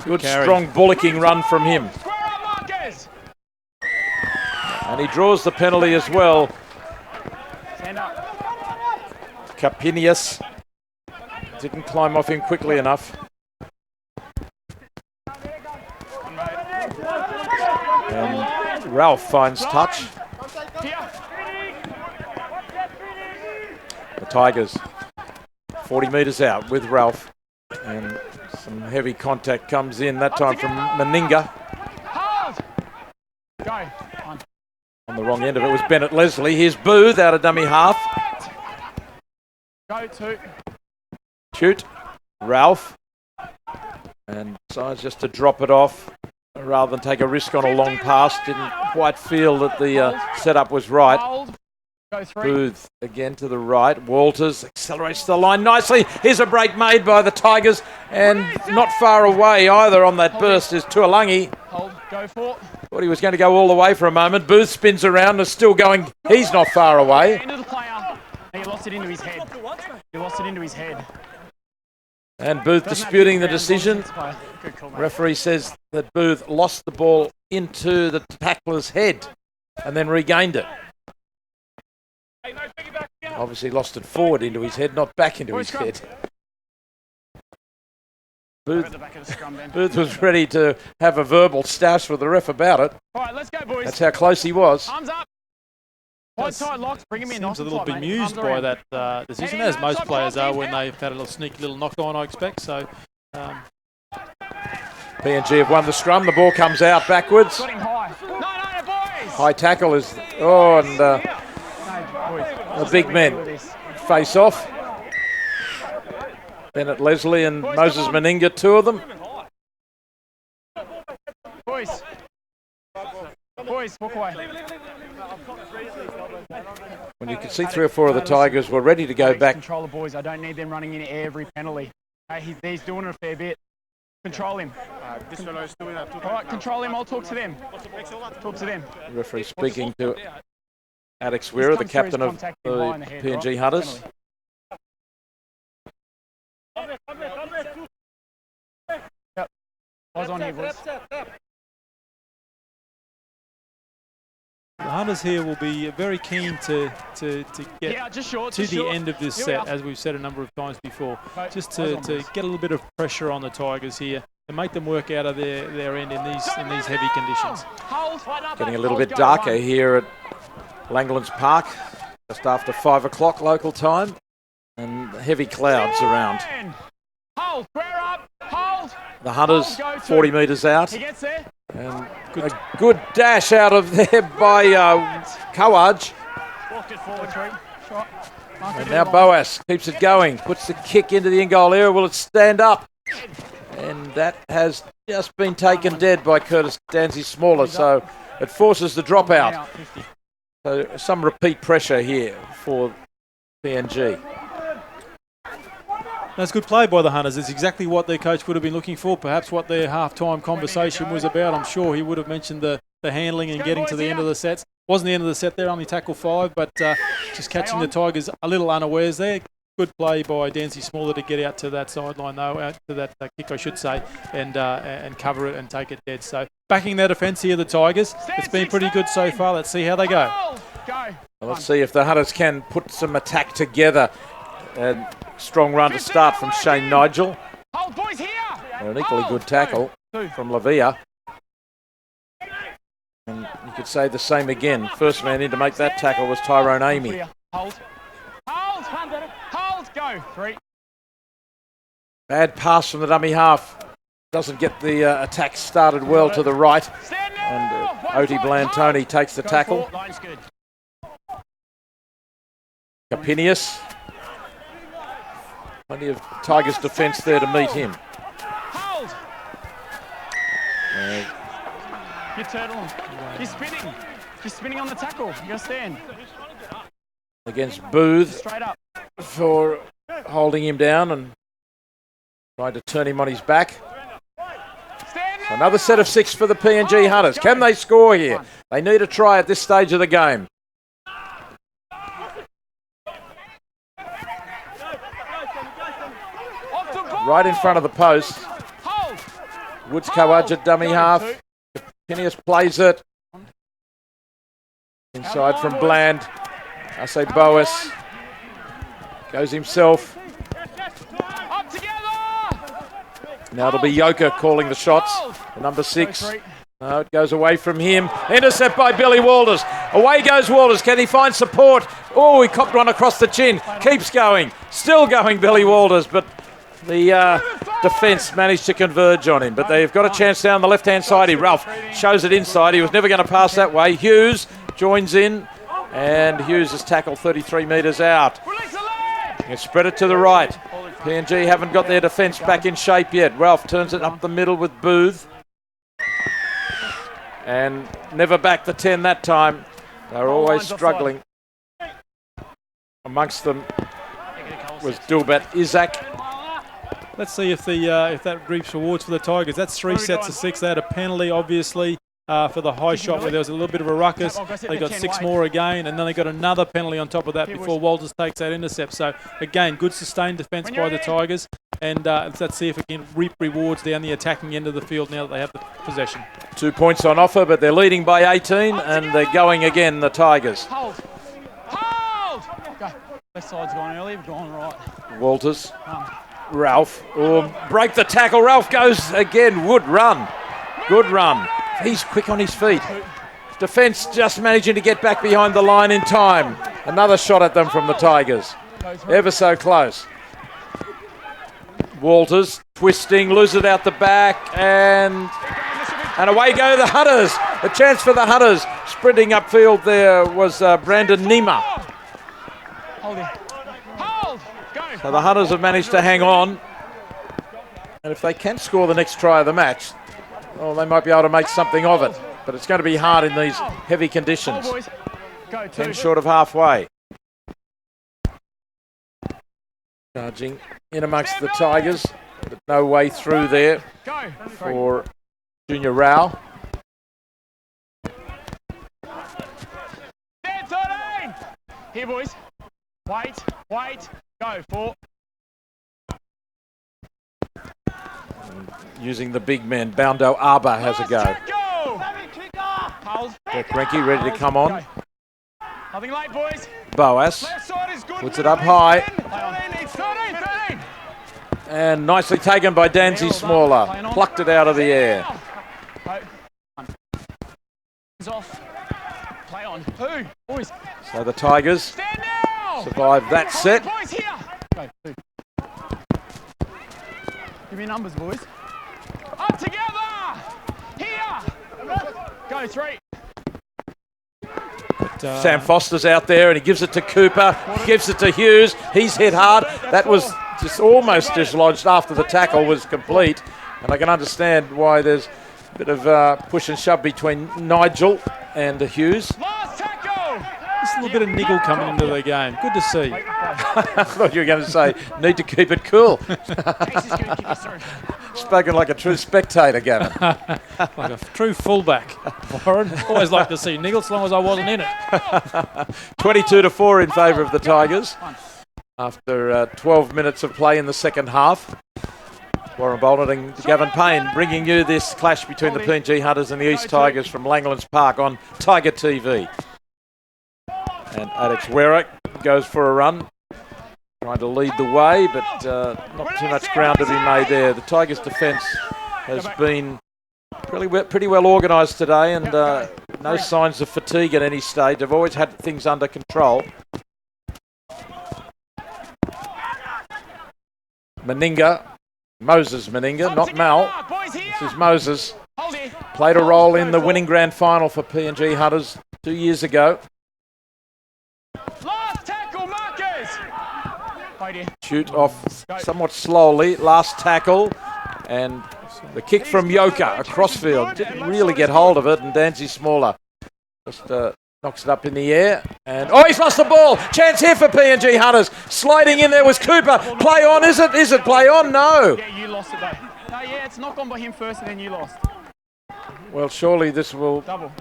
Good, strong bullocking run from him. And he draws the penalty as well. Capinius didn't climb off him quickly enough. And Ralph finds touch. The Tigers 40 metres out with Ralph, and some heavy contact comes in, that time from Meninga. On the wrong end of it was Bennett Leslie. Here's Booth out of dummy half. Go two. Shoot. Ralph. And decides just to drop it off rather than take a risk on a long pass. Didn't quite feel that the setup was right. Booth again to the right. Walters accelerates the line nicely. Here's a break made by the Tigers, and not far away either on that burst is Tuolangi. Hold, go for. Thought he was going to go all the way for a moment. Booth spins around and is still going. He's not far away. End of the player. He lost it into his head. He lost it into his head. And Booth disputing the decision. Referee says that Booth lost the ball into the tackler's head and then regained it. Obviously lost it forward into his head, not back into his head. Booth was ready to have a verbal stoush with the ref about it. All right, let's go, boys. That's how close he was. Arms up. Quite tight locks. Bring him in. Seems a little bemused by that decision, as most players are when they've had a little sneaky little knock on, I expect. So PNG have won the scrum. The ball comes out backwards. Got him high. No, boys. High tackle is... Oh, and the big men face off. Bennett Leslie and Moses Meninga, two of them. Boys, walk away. When you can see 3 or 4 of the Tigers were ready to go back. Control the boys. I don't need them running in every penalty. He's doing it a fair bit. Control him. All right, control him. I'll talk to them. Talk to them. The referee speaking to Alex Weir, the captain of the PNG Hunters. Yep. I was on here, boys. The Hunters here will be very keen to get to the end of this set, as we've said a number of times before, just to get a little bit of pressure on the Tigers here and make them work out of their end in these heavy conditions. Getting a little bit darker here at Langlands Park, just after 5 o'clock local time. and heavy clouds around. Hold, square up, hold. The Hunters Hold, go 40 metres out. He gets there. And a good dash out of there by Kawaj. Walked it forward, three. Shot. And now Boas keeps it going, puts the kick into the in-goal area. Will it stand up? And that has just been taken dead by Curtis Danzy Smaller, so it forces the dropout. So some repeat pressure here for PNG. That's good play by the Hunters. It's exactly what their coach would have been looking for, perhaps what their half-time conversation was about. I'm sure he would have mentioned the handling and getting to the end of the sets. Wasn't the end of the set there, only tackle 5, but just catching the Tigers a little unawares there. Good play by Dancy Smaller to get out to that sideline, though, out to that kick, I should say, and cover it and take it dead. So backing their defence here, the Tigers. It's been pretty good so far. Let's see how they go. Well, let's see if the Hunters can put some attack together. And strong run to start from Shane Nigel. Hold, boys, here. An equally good tackle from Lavia. And you could say the same again. First man in to make that tackle was Tyrone Amy. Hold. Hold. Hold. Go. 3. Bad pass from the dummy half. Doesn't get the attack started well to the right. And Oti Blantoni takes the tackle. Capinius. Plenty of Tigers defence there to meet him. Hold. You're turtling. You're spinning. You're spinning on the tackle. You gotta stand. Against Booth Straight up. for holding him down and trying to turn him on his back. Stand So another set of 6 for the PNG Hunters. Can they score here? They need a try at this stage of the game. Right in front of the post. Woods Kawaj at dummy half. Phineas plays it. Inside from Bland. I say Boas. Goes himself. Now it'll be Yoka calling the shots. The number 6. No, it goes away from him. Intercept by Billy Walters. Away goes Walters. Can he find support? Oh, he copped one across the chin. Keeps going. Still going, Billy Walters, but the defence managed to converge on him. But they've got a chance down the left-hand side. Ralph shows it inside. He was never going to pass that way. Hughes joins in, and Hughes is tackled 33 metres out. He spread it to the right. PNG haven't got their defence back in shape yet. Ralph turns it up the middle with Booth. And never back the 10 that time. They're always struggling. Amongst them was Dilbat Isaac. Let's see if that reaps rewards for the Tigers. That's 3 sets of 6. They had a penalty, obviously, for the high shot where there was a little bit of a ruckus. They got 6 more again, and then they got another penalty on top of that before Walters takes that intercept. So, again, good sustained defence by the Tigers. And let's see if it can reap rewards down the attacking end of the field now that they have the possession. 2 points on offer, but they're leading by 18, and they're going again, the Tigers. Hold. Hold. Go. Left side's gone early. We've gone right. Walters. Ralph. Oh, break the tackle. Ralph goes again. Wood run. Good run. He's quick on his feet. Defence just managing to get back behind the line in time. Another shot at them from the Tigers. Ever so close. Walters twisting, loses it out the back, and away go the Hunters. A chance for the Hunters. Sprinting upfield there was Brandon Nima. So the Hunters have managed to hang on. And if they can score the next try of the match, well, they might be able to make something of it. But it's going to be hard in these heavy conditions. 10 short of halfway. Charging in amongst the Tigers, but no way through there for Junior Rao. Here, boys. Wait. Go, 4. Using the big men, Boundo Arba has a go. Jack Renke ready to come on. Nothing late, boys. Boas puts it up high. And nicely taken by Danzy Smaller. Plucked it out of the air. Play on. Boys. So the Tigers survive that set. Go, 2. Give me numbers, boys. Up together! Here! Go, 3. But, Sam Foster's out there and he gives it to Cooper, gives it to Hughes. He's hit hard. That was just almost dislodged after the tackle was complete. And I can understand why there's a bit of push and shove between Nigel and Hughes. Last tackle! just a little bit of niggle coming into the game. Good to see. I thought you were going to say, need to keep it cool. Spoken like a true spectator, Gavin. Like a true fullback. Warren, always like to see niggle as long as I wasn't in it. 22-4 in favour of the Tigers after 12 minutes of play in the second half. Warren Bolton and Gavin Payne bringing you this clash between the PNG Hunters and the East Tigers from Langlands Park on TigerTV. And Alex Werrick goes for a run, trying to lead the way, but not too much ground to be made there. The Tigers' defence has been pretty well organised today, and no signs of fatigue at any stage. They've always had things under control. Moses Meninga, not Mal. This is Moses. Played a role in the winning grand final for PNG Hunters 2 years ago. Last tackle, Marcus! Shoot off somewhat slowly. Last tackle. And the kick from Yoka across field. Didn't really get hold of it. And Danzy Smaller just knocks it up in the air. And he's lost the ball. Chance here for PNG Hunters. Sliding in there was Cooper. Play on, is it? Is it play on? No. Yeah, you lost it though. No, yeah, it's not gone by him first and then you lost. Well, surely this will Double.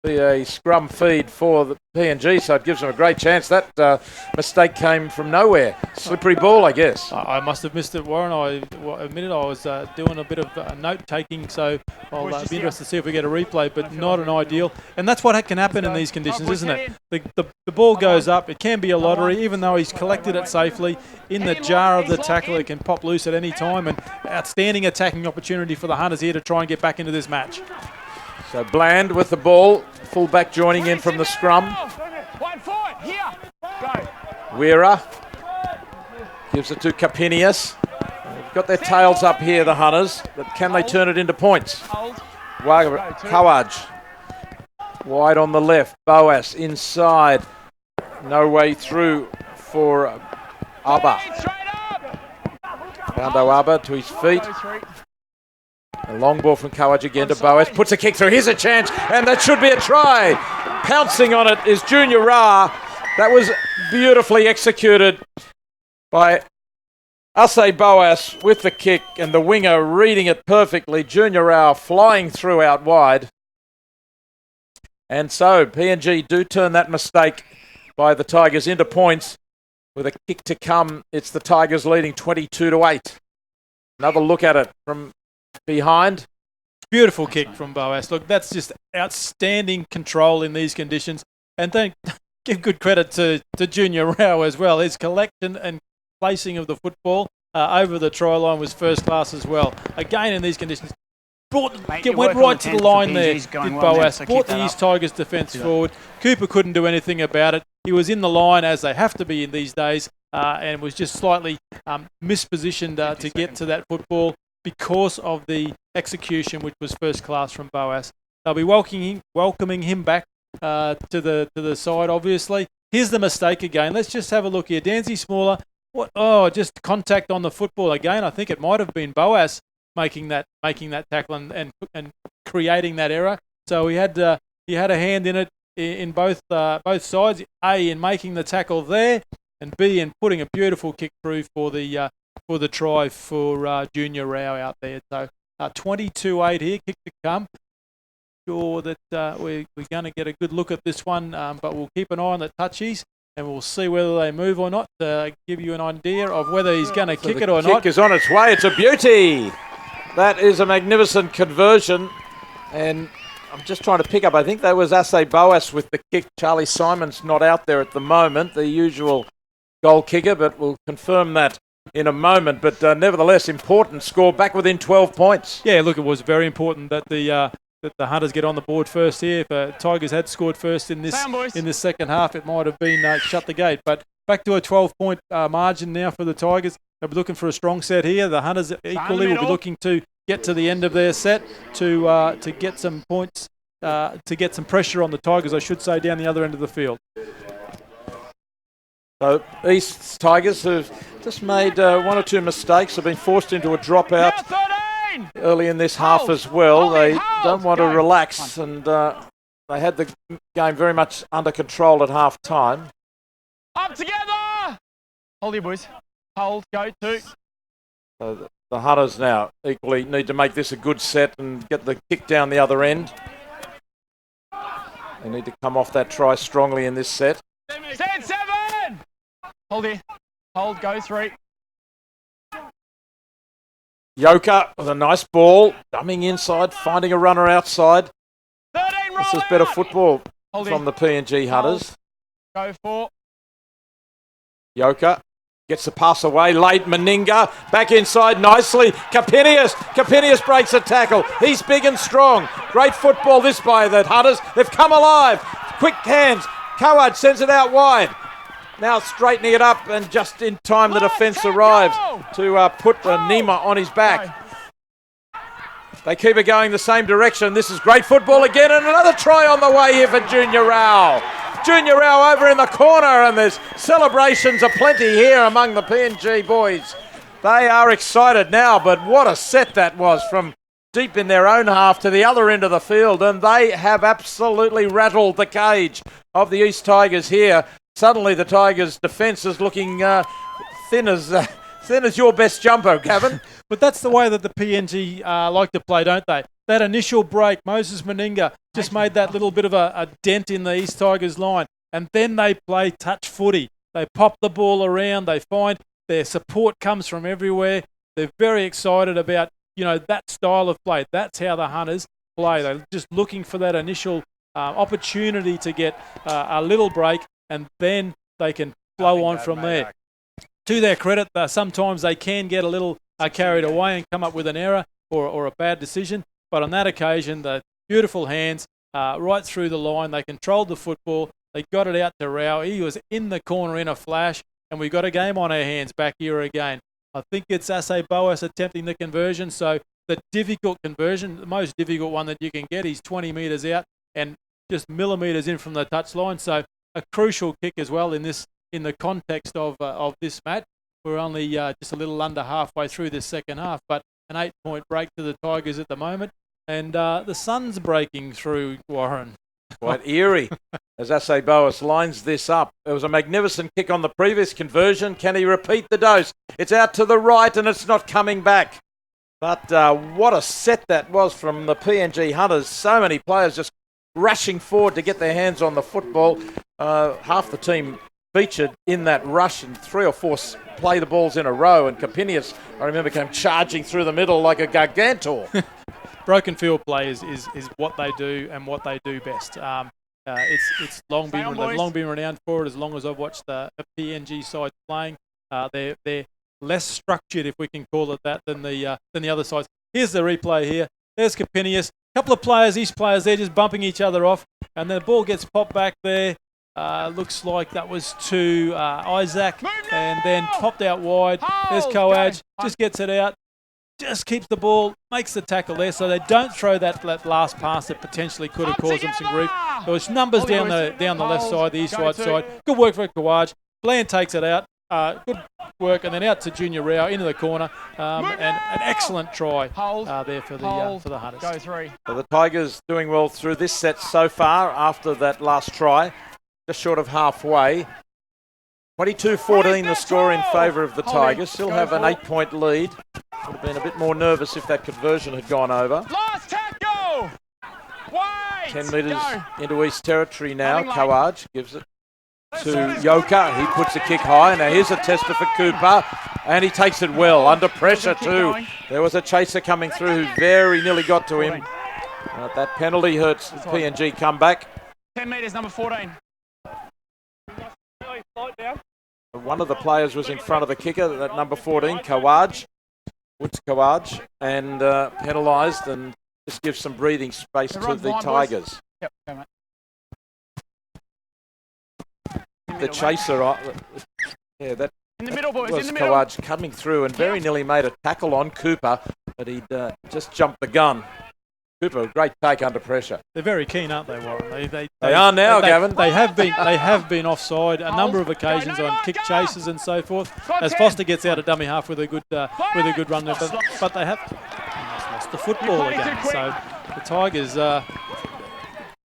be a scrum feed for the PNG, so it gives them a great chance. That mistake came from nowhere. Slippery ball, I guess. I must have missed it, Warren. I admitted I was doing a bit of note-taking, so I'll be interested to see if we get a replay, but not an ideal. And that's what can happen in these conditions, isn't it? The ball goes up. It can be a lottery, even though he's collected it safely. In the jar of the tackle, it can pop loose at any time, and outstanding attacking opportunity for the Hunters here to try and get back into this match. So Bland with the ball, fullback joining in from the scrum. 1 forward, here, go. Weira gives it to Capinius. They've got their tails up here, the Hunters, but can they turn it into points? Kawaj wide on the left, Boas inside, no way through for Abba. Fernando Abba to his feet. A long ball from Kawaj again to Boas. Puts a kick through. Here's a chance, and that should be a try. Pouncing on it is Junior Ra. That was beautifully executed by Ase Boas with the kick, and the winger reading it perfectly. Junior Ra flying through out wide. And so PNG do turn that mistake by the Tigers into points. With a kick to come, it's the Tigers leading 22-8. Another look at it from behind. Beautiful kick from Boas. Look, that's just outstanding control in these conditions. And don't give good credit to Junior Rao as well. His collection and placing of the football over the try line was first class as well. Again, in these conditions, went right to the line there, did Boas. Brought the East Tigers defence forward. Cooper couldn't do anything about it. He was in the line, as they have to be in these days, and was just slightly mispositioned to get to that football, because of the execution, which was first class from Boas. They'll be welcoming him back to the side, obviously. Here's the mistake again. Let's just have a look here. Danzy Smaller, just contact on the football again. I think it might have been Boas making that tackle and creating that error. So he had a hand in it in both sides. A, in making the tackle there, and B, in putting a beautiful kick through for the try for Junior Rao out there. So 22-8 here, kick to come. Sure that we're going to get a good look at this one, but we'll keep an eye on the touchies and we'll see whether they move or not to give you an idea of whether he's going to kick it or not. The kick is on its way. It's a beauty. That is a magnificent conversion. And I'm just trying to pick up, I think that was Ase Boas with the kick. Charlie Simon's not out there at the moment, the usual goal kicker, but we'll confirm that in a moment. But nevertheless, important score, back within 12 points. Yeah, look, it was very important that the Hunters get on the board first here. If Tigers had scored first in this second half, it might have been shut the gate. But back to a 12-point margin now for the Tigers. They'll be looking for a strong set here. The Hunters equally will be looking to get to the end of their set to get some points, to get some pressure on the Tigers, I should say, down the other end of the field. So EASTS Tigers have just made one or two mistakes, have been forced into a dropout early in this half as well. They don't want to relax, and they had the game very much under control at half time. Up together! Hold your boys. Hold, go, 2. So the Hunters now equally need to make this a good set and get the kick down the other end. They need to come off that try strongly in this set. Set 7! Hold here. Hold, go, 3. Yoka with a nice ball, dumbing inside, finding a runner outside. 13, roll This is better out. football Hold from in. the PNG Hunters. Go, 4. Yoka gets the pass away late. Meninga back inside nicely. Capinius breaks a tackle. He's big and strong. Great football this by the Hunters. They've come alive. Quick hands. Coward sends it out wide. Now straightening it up, and just in time the defence arrives to put Nima on his back. They keep it going the same direction. This is great football again, and another try on the way here for Junior Rao. Junior Rao over in the corner, and there's celebrations aplenty here among the PNG boys. They are excited now, but what a set that was from deep in their own half to the other end of the field, and they have absolutely rattled the cage of the East Tigers here. Suddenly the Tigers' defence is looking thin as your best jumper, Gavin. But that's the way that the PNG like to play, don't they? That initial break, Moses Meninga just made that little bit of a dent in the East Tigers line. And then they play touch footy. They pop the ball around. They find their support comes from everywhere. They're very excited about, that style of play. That's how the Hunters play. They're just looking for that initial opportunity to get a little break, and then they can flow on from there. To their credit, sometimes they can get a little carried away and come up with an error or a bad decision. But on that occasion, the beautiful hands right through the line. They controlled the football. They got it out to Rao. He was in the corner in a flash, and we've got a game on our hands back here again. I think it's Ase Boas attempting the conversion. So the difficult conversion, the most difficult one that you can get, is 20 metres out and just millimetres in from the touchline. So a crucial kick as well in the context of this match. We're only just a little under halfway through this second half, but an 8-point break to the Tigers at the moment. And the sun's breaking through, Warren. Quite eerie as Ase Boas lines this up. It was a magnificent kick on the previous conversion. Can he repeat the dose? It's out to the right and it's not coming back. But what a set that was from the PNG Hunters. So many players just rushing forward to get their hands on the football. Half the team featured in that rush, and 3 or 4 play the balls in a row, and Capinius, I remember, came charging through the middle like a gargantor. Broken field play is what they do and what they do best. It's long been they've long been renowned for it as long as I've watched the PNG side playing. They're less structured, if we can call it that, than the other sides. Here's the replay here. There's Capinius. A couple of players, East players, they're just bumping each other off, and the ball gets popped back there. Looks like that was to Isaac, and then popped out wide. There's Coadge, just gets it out, just keeps the ball, makes the tackle there, so they don't throw that last pass that potentially could have caused them some grief. There was numbers down the left side, the east right side. Good work for Coadge. Bland takes it out. Good work, and then out to Junior Rao into the corner, and an excellent try there for the Hunters. Go 3. So the Tigers doing well through this set so far after that last try, just short of halfway. 22-14 the score in favour of the Tigers. Still have an 8-point lead. Would have been a bit more nervous if that conversion had gone over. Last tackle! Wait! 10 metres into East Territory now. Coadge gives it to Yoka. He puts the kick high. Now here's a tester for Cooper, and he takes it well under pressure too. There was a chaser coming through who very nearly got to him. That penalty hurts the PNG comeback. 10 metres, number 14. One of the players was in front of the kicker, that number 14, Coadge. Woods Coadge, and penalised, and just gives some breathing space to the Tigers. Yep, The chaser Yeah, that In the middle, boys, was in the middle. Kawaj coming through and very nearly made a tackle on Cooper, but he'd just jumped the gun. Cooper, great take under pressure. They're very keen, aren't they, Warren? They are now, Gavin. They have been offside a number of occasions on kick chases and so forth. As Foster gets out of dummy half with a good run there, but they have lost the football again. So the Tigers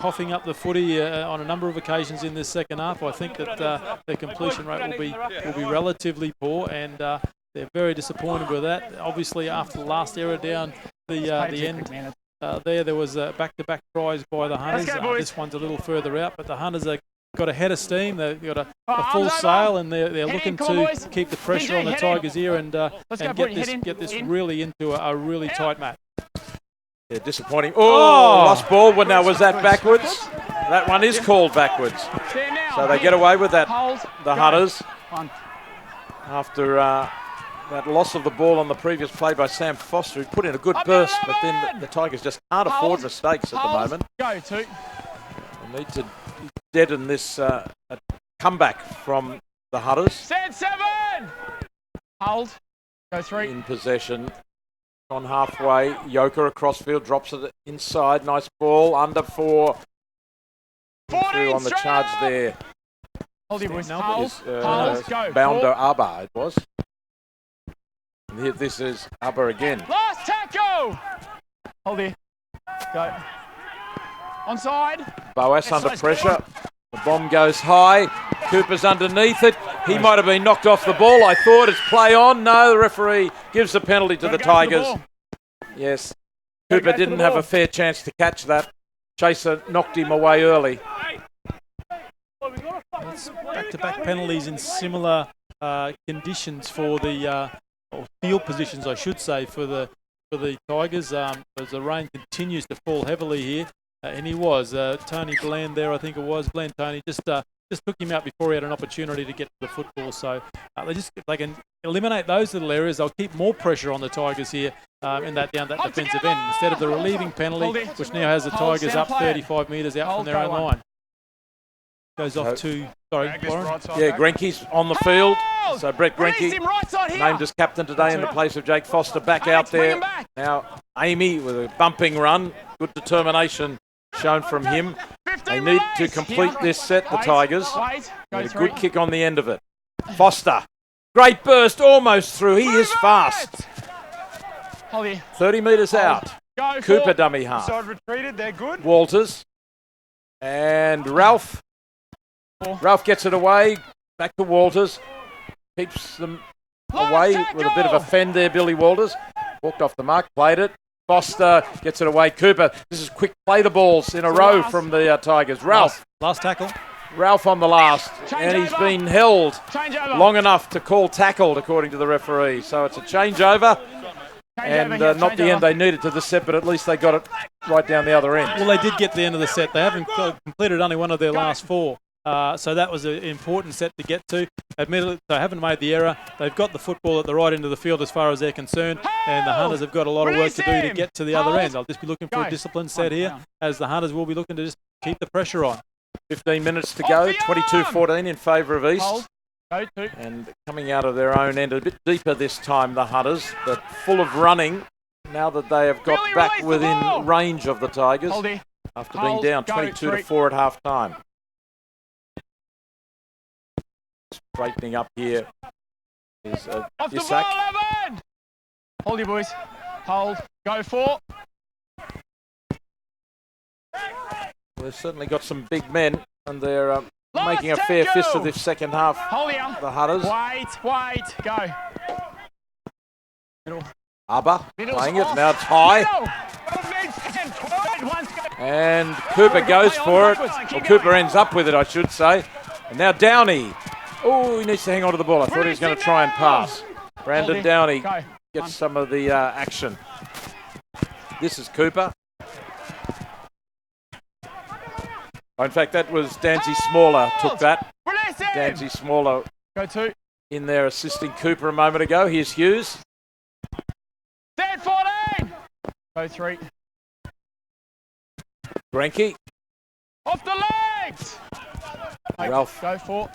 coughing up the footy on a number of occasions in this second half. I think that their completion rate will be relatively poor, and they're very disappointed with that. Obviously, after the last error down the end. There was back-to-back tries by the Hunters. This one's a little further out, but the Hunters have got a head of steam. They've got a full sail, and they're looking to keep the pressure on the Tigers here and get this really into a really tight match. Yeah, disappointing. Oh, lost ball. Well, now, was that backwards? That one is called backwards. So they get away with that, the Hunters, after that loss of the ball on the previous play by Sam Foster, who put in a good burst, but then the Tigers just can't afford mistakes at the moment. They need to deaden this comeback from the Hunters. Stand 7! Hold. Go 3. In possession. On halfway. Yoker across field, drops it inside. Nice ball. Under 4. Through on the charge there. Hold your boys. Bounder Abba, it was. And here, this is Abba again. Last tackle! Hold here. Go. Onside. Boas under pressure. The bomb goes high. Cooper's underneath it. He might have been knocked off the ball. I thought it's play on. No, the referee gives a penalty to the Tigers. Yes. Cooper didn't have a fair chance to catch that. Chaser knocked him away early. It's back-to-back penalties in similar conditions for the or field positions, I should say, for the Tigers. As the rain continues to fall heavily here, and he was Tony Bland there, I think it was Bland Tony, just took him out before he had an opportunity to get to the football. So if they can eliminate those little areas, they'll keep more pressure on the Tigers here in that defensive end instead of the relieving penalty, which now has the Tigers up 35 metres out from their own line. Goes off to, sorry, Warren. Yeah, Grenke's on the field. So Brett Grenke, named as captain today in the place of Jake Foster, back out there. Now Amy with a bumping run. Good determination shown from him. They need to complete this set, the Tigers. A good kick on the end of it. Foster, great burst, almost through. He is fast. 30 metres out. Cooper dummy half. Walters and Ralph. Ralph gets it away, back to Walters, keeps them away with a bit of a fend there, Billy Walters. Walked off the mark, played it. Foster gets it away. Cooper, this is quick play the balls in a row from the Tigers. Ralph. Last tackle. Ralph on the last, and he's been held long enough to call tackled, according to the referee. So it's a changeover. And not the end they needed to the set, but at least they got it right down the other end. Well, they did get the end of the set. They haven't completed only one of their last 4. So that was an important set to get to. Admittedly, they haven't made the error. They've got the football at the right end of the field as far as they're concerned, and the Hunters have got a lot of work to do to get to the other end. They'll just be looking for a disciplined set here, as the Hunters will be looking to just keep the pressure on. 15 minutes to go, 22-14 in favour of East. And coming out of their own end a bit deeper this time, the Hunters, but full of running now that they have got back within range of the Tigers after being down 22-4 at half-time. Straightening up here is Isaac. Hold your boys. Hold. Go 4. They've certainly got some big men, and they're making a fair fist of this second half. The Hunters. Wait. Go. Middle. Abba playing it. Now it's high. And Cooper goes for it. Or Cooper ends up with it, I should say. And now Downey. Oh, he needs to hang on to the ball. I thought he was going to try and pass. Brandon Downey gets some of the action. This is Cooper. Oh, in fact, that was Danzy Smaller took that. Danzy Smaller in there assisting Cooper a moment ago. Here's Hughes. Stand 14. Go 3. Grenke. Off the legs. Ralph. Go 4.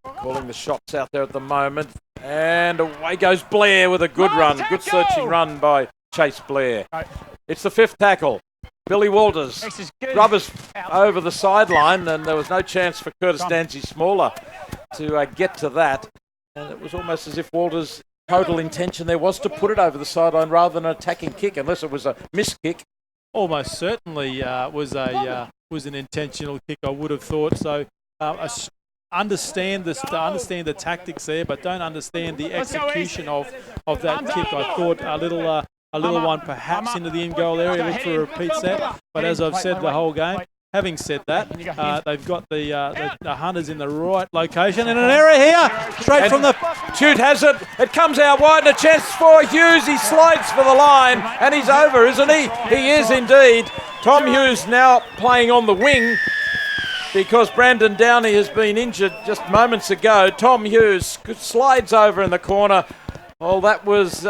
calling the shots out there at the moment. And away goes Blair with a good run. Good searching run by Chase Blair. It's the 5th tackle. Billy Walters rubbers over the sideline, and there was no chance for Curtis Danzy-Smaller to get to that. And it was almost as if Walters' total intention there was to put it over the sideline rather than an attacking kick, unless it was a missed kick. Almost certainly was an intentional kick, I would have thought. So understand the tactics there, but don't understand the execution of that kick. I thought a little one perhaps into the in goal area, look for a repeat set. But as I've said the whole game, having said that, they've got the Hunters in the right location. And an error here, straight from the... Shoot has it. It comes out wide and a chance for Hughes. He slides for the line and he's over, isn't he? He is indeed. Tom Hughes now playing on the wing because Brandon Downey has been injured just moments ago. Tom Hughes slides over in the corner. Well, that was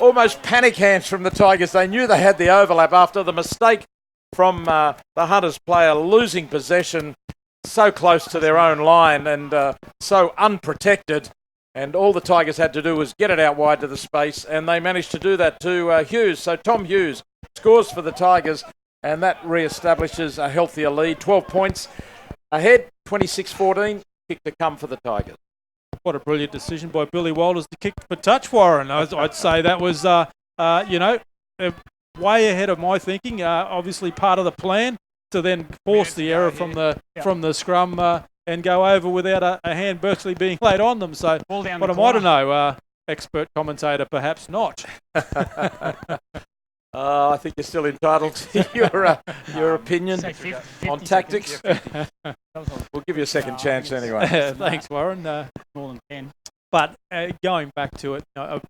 almost panic hands from the Tigers. They knew they had the overlap after the mistake from the Hunters player losing possession so close to their own line and so unprotected. And all the Tigers had to do was get it out wide to the space, and they managed to do that to Hughes. So Tom Hughes scores for the Tigers, and that re-establishes a healthier lead. 12 points ahead, 26-14, kick to come for the Tigers. What a brilliant decision by Billy Walters to kick for touch, Warren. I'd say that was, way ahead of my thinking. Obviously part of the plan to then force the error from the scrum and go over without a hand virtually being laid on them. So what am I to know? Expert commentator, perhaps not. I think you're still entitled to your opinion on tactics. We'll give you a second chance anyway. Thanks, Warren. More than 10. But going back to it, a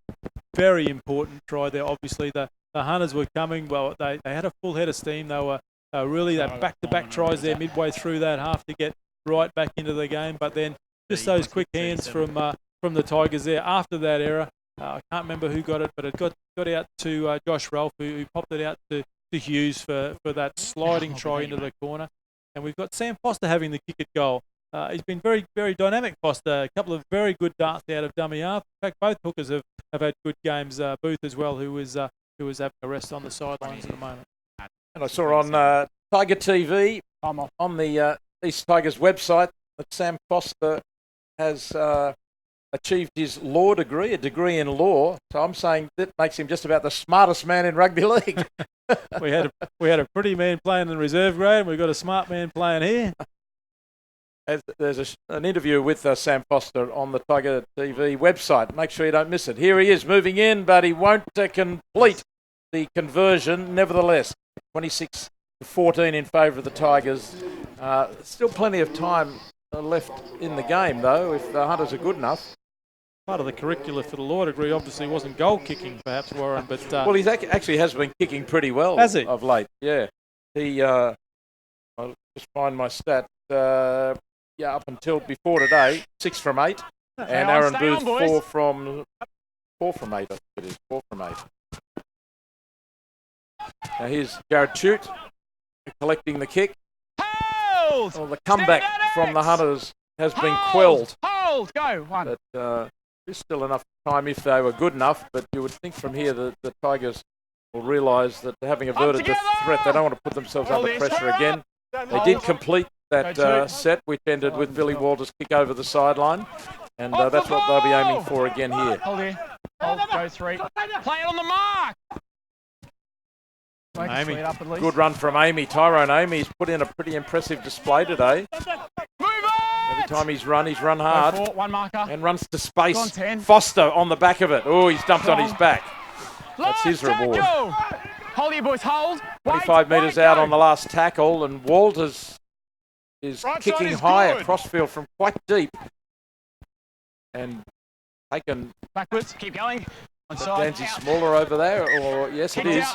very important try there. Obviously, the Hunters were coming. Well, they had a full head of steam. They were really that back-to-back tries there midway through that half to get right back into the game. But then just those quick hands from the Tigers there after that error. I can't remember who got it, but it got out to Josh Ralph, who popped it out to Hughes for that sliding try into the corner. And we've got Sam Foster having the kick at goal. He's been very, very dynamic, Foster. A couple of very good darts out of dummy half. In fact, both hookers have had good games. Booth as well, who was having a rest on the sidelines at the moment. And I saw on TigerTV, on the East Tigers website, that Sam Foster has achieved his law degree, a degree in law. So I'm saying that makes him just about the smartest man in rugby league. we had a pretty man playing in the reserve grade, and we've got a smart man playing here. There's an interview with Sam Foster on the Tiger TV website. Make sure you don't miss it. Here he is moving in, but he won't complete the conversion. Nevertheless, 26-14 in favour of the Tigers. Still plenty of time left in the game, though, if the Hunters are good enough. Part of the curricula for the law degree obviously wasn't goal kicking, perhaps, Warren, but... well, he actually has been kicking pretty well of late, yeah. I'll just find my stat. Up until before today, 6 from 8. And Aaron Booth, 4 from 8, I think it is, 4 from 8. Now here's Jared Chute collecting the kick. Hold! Well, the comeback from the Hunters has been quelled. Hold! Go! One. But there's still enough time if they were good enough, but you would think from here that the Tigers will realise that having averted the threat, they don't want to put themselves under pressure again. They did complete that set, which ended with Billy Walters' kick over the sideline, and that's what they'll be aiming for again here. Hold here. Hold, go 3. Play it on the mark! Amy. Good run from Amy. Tyrone Amy's put in a pretty impressive display today. Every time he's run hard. 4, 1 marker. And runs to space. On 10. Foster on the back of it. Oh, he's dumped on his back. That's his reward. Hold here, boys, hold. 25 metres out on the last tackle, and Walters is kicking high across field from quite deep. And taken backwards, keep going. Danzy-Smaller over there, or yes, it is.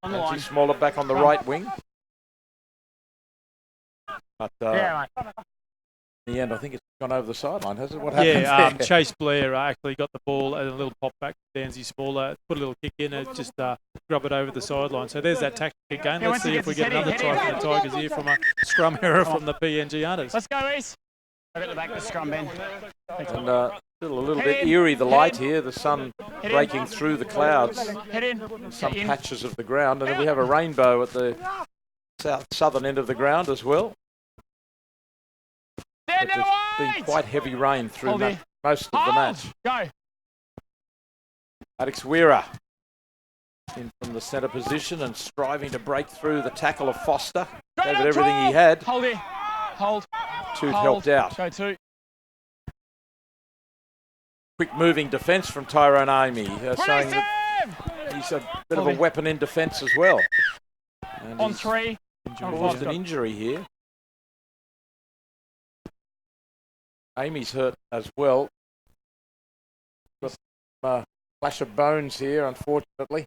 Danzy-Smaller back on the right wing. But in the end, I think it's gone over the sideline, has it? What happened there? Chase Blair actually got the ball and a little pop back to Danzy-Smaller, put a little kick in and just grub it over the sideline. So there's that tactic again. Let's see if we get another try from the Tigers here from a scrum error from the PNG Hunters. Let's go, East. Look at the back of the scrum, Ben. And still a little bit eerie, the light here, the sun breaking through the clouds, Head in. some patches of the ground, and then we have a rainbow at the southern end of the ground as well. But there's been quite heavy rain through most of the match. Go. Alex Weira in from the centre position and striving to break through the tackle of Foster. Gave it everything he had. Hold here. Hold. Toot helped out. Go Toot. Quick moving defence from Tyrone Amy, showing that he's a bit of a weapon in defence as well. And On 3. Involved an injury here. Amy's hurt as well. Got a flash of bones here, unfortunately.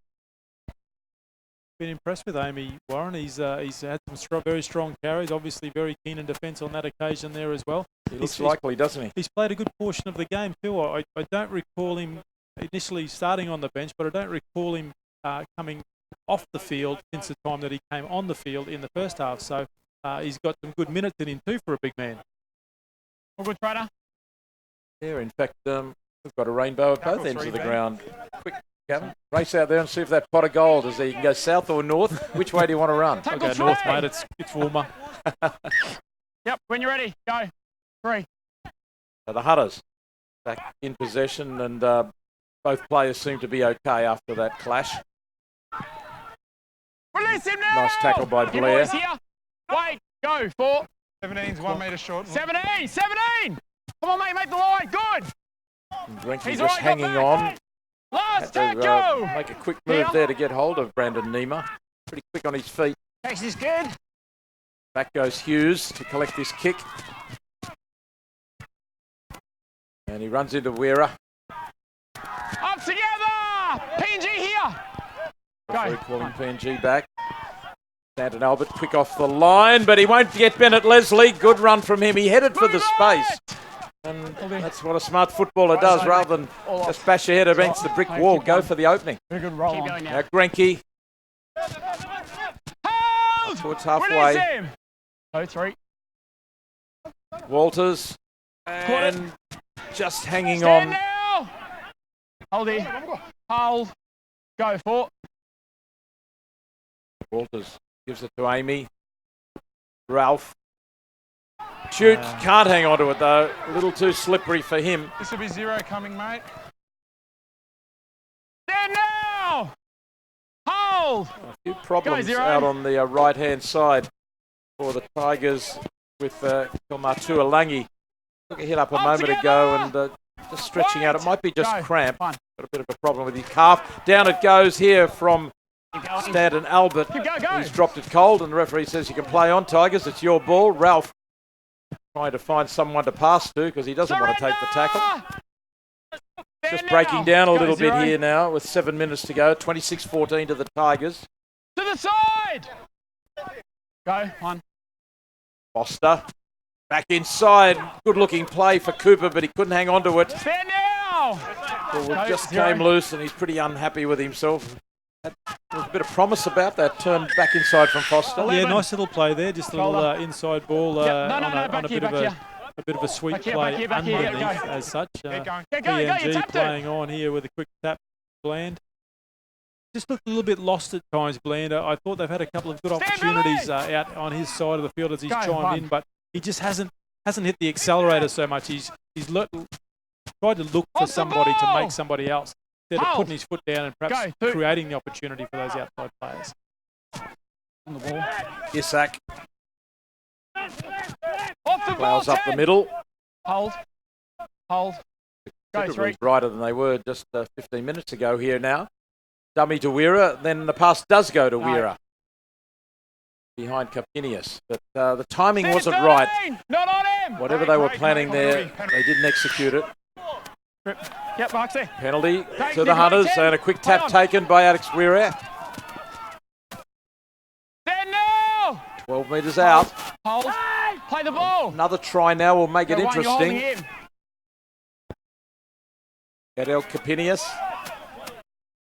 Been impressed with Amy Warren. He's had some very strong carries. Obviously, very keen in defence on that occasion there as well. He looks likely, doesn't he? He's played a good portion of the game too. I don't recall him initially starting on the bench, but I don't recall him coming off the field since the time that he came on the field in the first half. So he's got some good minutes in him too for a big man. All good, Trader. Yeah, in fact, we've got a rainbow at both ends of the ground. Quick, Gavin, race out there and see if that pot of gold is there. You can go south or north. Which way do you want to run? I'll go north, mate. It's warmer. Yep, when you're ready, go. 3. So the Hunters back in possession, and both players seem to be okay after that clash. Release him now! Nice tackle by Blair. Here. Wait, go. 4. 17's 1 metre short. 17! 17! Come on, mate, make the line. Good. Grenke just hanging on. Last Had to tackle! make a quick move there to get hold of Brandon Nima. Pretty quick on his feet. Takes this good. Back goes Hughes to collect this kick. And he runs into Weira. Up together! PNG here. Go. Calling PNG back. Stanton Albert quick off the line, but he won't get Bennett Leslie. Good run from him. He headed for the space. And that's what a smart footballer does. Rather than just bash your head against the brick wall, go for the opening. Very good roll on. Now Grenke. Towards halfway. Go 3. Walters. And just hanging Stand on. now. Hold here. Hold. Go 4. Walters gives it to Amy. Ralph. Shoot. Can't hang on to it though. A little too slippery for him. This will be 0 coming, mate. Stand now. Hold. A few problems Zero. out on the right-hand side for the Tigers with Kilmar Tuolangi. Took a hit up a moment ago and just stretching out. It might be just cramp. Got a bit of a problem with his calf. Down it goes here from Stanton Albert. He's dropped it cold and the referee says you can play on, Tigers. It's your ball. Ralph trying to find someone to pass to because he doesn't want to take the tackle. Just breaking down a little bit here now with 7 minutes to go. 26-14 to the Tigers. To the side. Go. 1. Foster back inside. Good looking play for Cooper, but he couldn't hang on to it. Stand now. Well, just came loose and he's pretty unhappy with himself. There was a bit of promise about that turn back inside from Foster. 11. Yeah, nice little play there. Just a little inside ball on a bit of a sweep play underneath as such. PNG playing on here with a quick tap. Bland just looked a little bit lost at times, Bland. I thought they've had a couple of good opportunities out on his side of the field as he's chimed in, but he just hasn't hit the accelerator so much. He's tried to look for somebody to make somebody else instead of putting his foot down and perhaps creating the opportunity for those outside players. On the ball. Isak Off the plows ball. up the middle. Hold. Go 3. Brighter than they were just 15 minutes ago here now. Dummy to Weira, then the pass does go to Weira. Behind Capinius. But the timing wasn't right. Not on him. Whatever they were planning there, they didn't execute it. Yep, Mark's there. Penalty to the Hunters and a quick tap taken by Alex Weira. Stand now. 12 metres out. Hold. Play the ball. Another try now will make it You're holding interesting. him. Adel Capinius.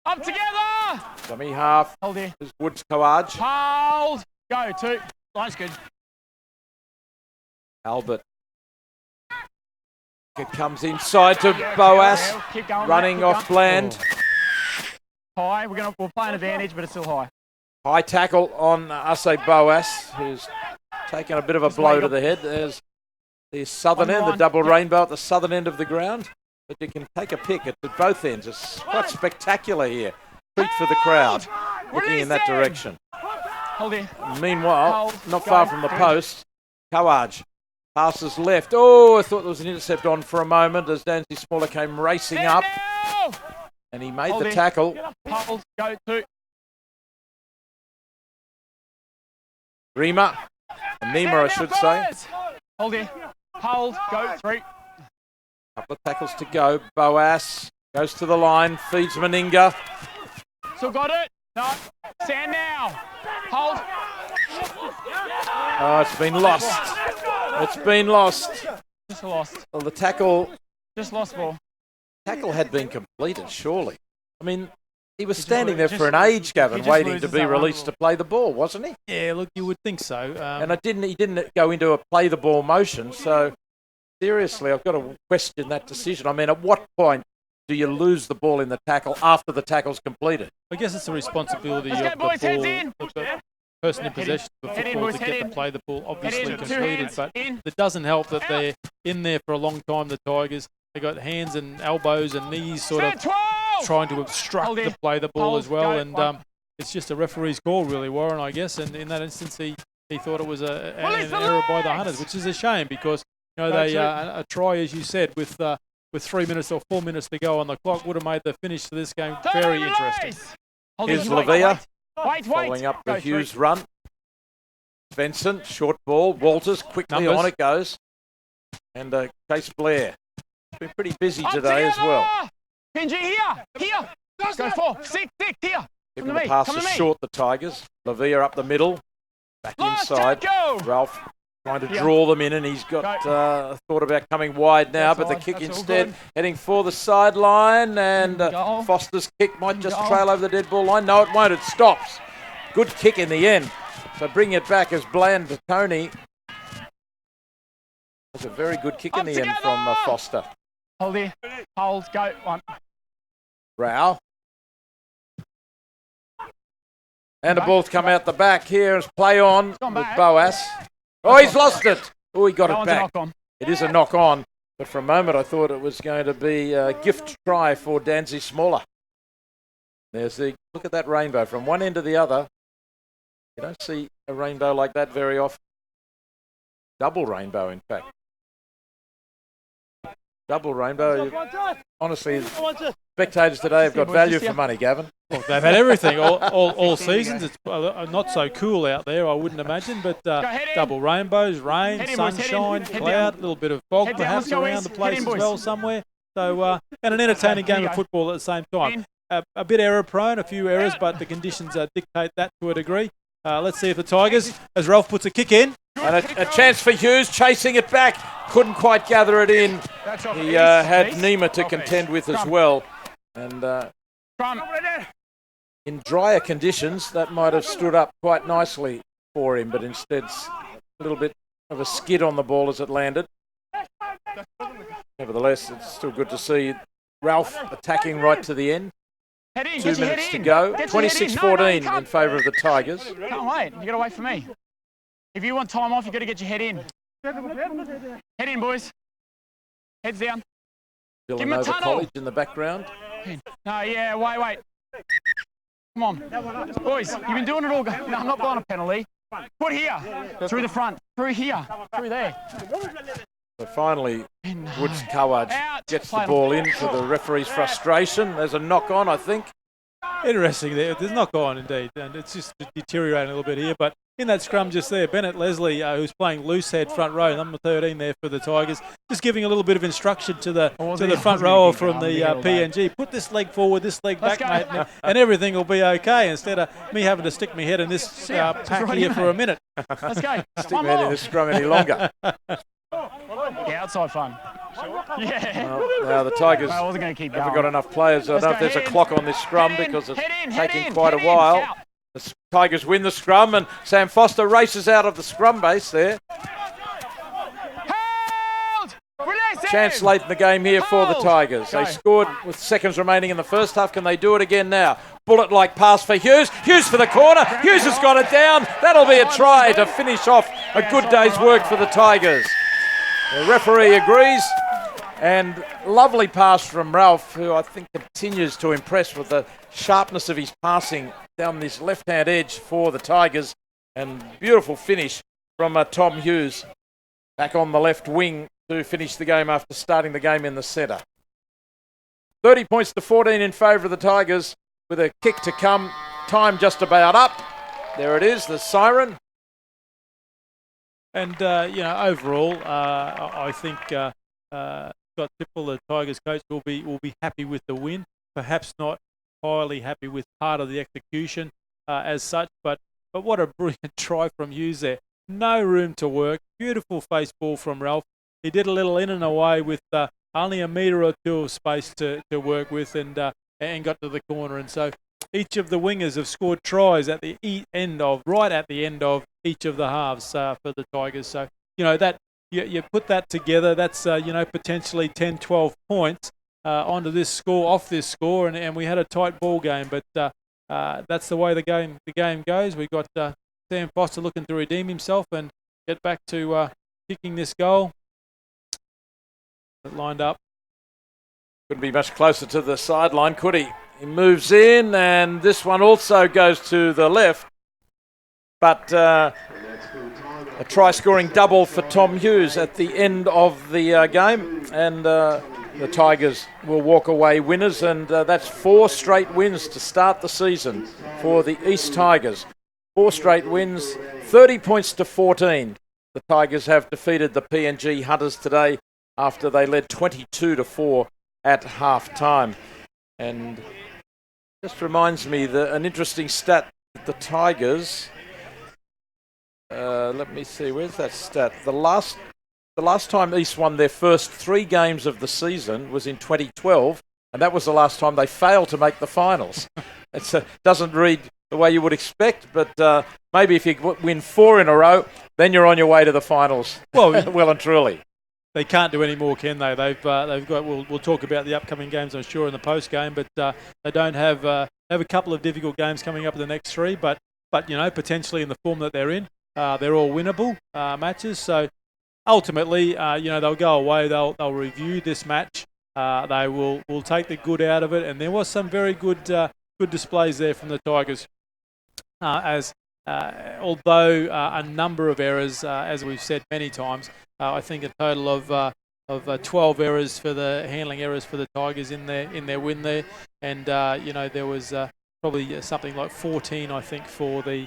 Up together. Dummy half. Hold here. Is Woods Coage. Hold. Go 2. Line's good. Albert It comes inside to Boas, Keep going, running keep off going. Bland. High. We'll play an advantage, but it's still high. High tackle on Ase Boas, who's taken a bit of a blow to the head. There's the southern end, the double rainbow at the southern end of the ground. But you can take a pick at both ends. It's quite spectacular here. Treat for the crowd, looking in that direction. Hold here. Meanwhile, not far from the post, Kawaj passes left. Oh, I thought there was an intercept on for a moment as Danzy Smaller came racing up. And he made the tackle. Hold, go to. Nima, I should say. Hold here. Hold, go, 3. Couple of tackles to go. Boas goes to the line, feeds Meninga. Still got it. No. Stand now. Hold. Oh, it's been lost. It's been lost. Just lost. Well, the tackle ball. Tackle had been completed, surely. I mean, he was standing there for an age, Gavin, waiting to be released to play the ball, wasn't he? Yeah, look, you would think so. And he didn't go into a play the ball motion. So seriously, I've got to question that decision. I mean, at what point do you lose the ball in the tackle after the tackle's completed? I guess it's the responsibility of the person in possession of the football to get to play the ball, obviously completed. But it doesn't help that they're in there for a long time, the Tigers. They got hands and elbows and knees sort of trying to obstruct the play the ball as well. And it's just a referee's call, really, Warren, I guess. And in that instance, he thought it was an error by the Hunters, which is a shame because they a try, as you said, with 3 minutes or 4 minutes to go on the clock would have made the finish to this game very interesting. Here's Lavia following up the Hughes run. Svensson, short ball. Walters, quickly on it goes. And Case Blair. Been pretty busy today as well. PNG here. Let's go 4, 6, here. Keeping the passes short, the Tigers. Lavia up the middle. Back inside. Ralph trying to draw them in, and he's got thought about coming wide now, but the kick instead heading for the sideline, and Foster's kick might just trail over the dead ball line. No, it won't. It stops. Good kick in the end. So bring it back as Bland Tony. That's a very good kick in the end from Foster. Hold here. Hold. Go. 1. Rao. And the ball's come out the back here as play on with Boas. Oh, he's lost it. Oh, he got it back. It is a knock on. But for a moment, I thought it was going to be a gift try for Danzy Smaller. There's the look at that rainbow from one end to the other. You don't see a rainbow like that very often. Double rainbow, in fact. Double rainbow. Honestly, spectators today have got value for money, Gavin. Well, they've had everything all seasons. It's not so cool out there, I wouldn't imagine, but double rainbows, rain, sunshine, cloud, a little bit of fog perhaps around the place as well somewhere. So, and an entertaining game of football at the same time. A bit error-prone, a few errors, but the conditions dictate that to a degree. Let's see if the Tigers, as Ralph puts a kick in. And a chance for Hughes, chasing it back. Couldn't quite gather it in. He had Nima to contend with as well. And in drier conditions, that might have stood up quite nicely for him, but instead a little bit of a skid on the ball as it landed. Nevertheless, it's still good to see Ralph attacking right to the end. 2 minutes to go. 26-14 in favour of the Tigers. Can't wait. You got to wait for me. If you want time off, you got to get your head in. Head in, boys. Heads down. Villanova College in the background. No, yeah, wait. Come on. Boys, you've been doing it all. No, I'm not blowing a penalty. Put here. Through the front. Through here. Through there. So finally, Woods Kawaj gets the ball in to the referee's frustration. There's a knock on, I think. Interesting there. There's knock on indeed, and it's just deteriorating a little bit here. But in that scrum just there, Bennett Leslie, who's playing loose head front row, number 13 there for the Tigers, just giving a little bit of instruction to the front rower from the PNG. Put this leg forward, this leg back, mate, and everything will be okay. Instead of me having to stick my head in this pack here for a minute. Let's go. Stick my head in this scrum any longer. Yeah, outside fun. Yeah. Well, now the Tigers haven't got enough players. I don't know if there's a clock on this scrum because it's taking quite a while. The Tigers win the scrum and Sam Foster races out of the scrum base there. Hold! Release chance late in the game here for the Tigers. They scored with seconds remaining in the first half. Can they do it again now? Bullet-like pass for Hughes. Hughes for the corner. Hughes has got it down. That'll be a try to finish off a good day's work for the Tigers. The referee agrees. And lovely pass from Ralph, who I think continues to impress with the sharpness of his passing down this left-hand edge for the Tigers. And beautiful finish from Tom Hughes back on the left wing to finish the game after starting the game in the centre. 30 points to 14 in favour of the Tigers with a kick to come. Time just about up. There it is, the siren. And, overall, I think Scott Tipple, the Tigers coach, will be happy with the win. Perhaps not entirely happy with part of the execution as such, but what a brilliant try from Hughes there. No room to work. Beautiful face ball from Ralph. He did a little in and away with only a metre or two of space to work with and got to the corner. And so each of the wingers have scored tries at the right at the end of each of the halves for the Tigers. So, that you put that together, that's, potentially 10, 12 points onto this score, off this score, and we had a tight ball game. But that's the way the game goes. We got Sam Foster looking to redeem himself and get back to kicking this goal. Lined up. Couldn't be much closer to the sideline, could he? He moves in, and this one also goes to the left. But a try-scoring double for Tom Hughes at the end of the game, and the Tigers will walk away winners, and that's 4 straight wins to start the season for the East Tigers. 4 straight wins, 30 points to 14. The Tigers have defeated the PNG Hunters today after they led 22-4 at half-time. And just reminds me that an interesting stat that the Tigers, let me see, where's that stat? The last time East won their first 3 games of the season was in 2012, and that was the last time they failed to make the finals. It doesn't read the way you would expect, but maybe if you win 4 in a row, then you're on your way to the finals. Well and truly. They can't do any more, can they? They've got. We'll talk about the upcoming games, I'm sure, in the post game. But they don't have a couple of difficult games coming up in the next 3. But potentially in the form that they're in, they're all winnable matches. So ultimately, they'll go away. They'll review this match. They will take the good out of it. And there was some very good displays there from the Tigers. Although a number of errors, as we've said many times, I think a total of 12 errors for the handling errors for the Tigers in their win there, and there was probably something like 14, I think, for the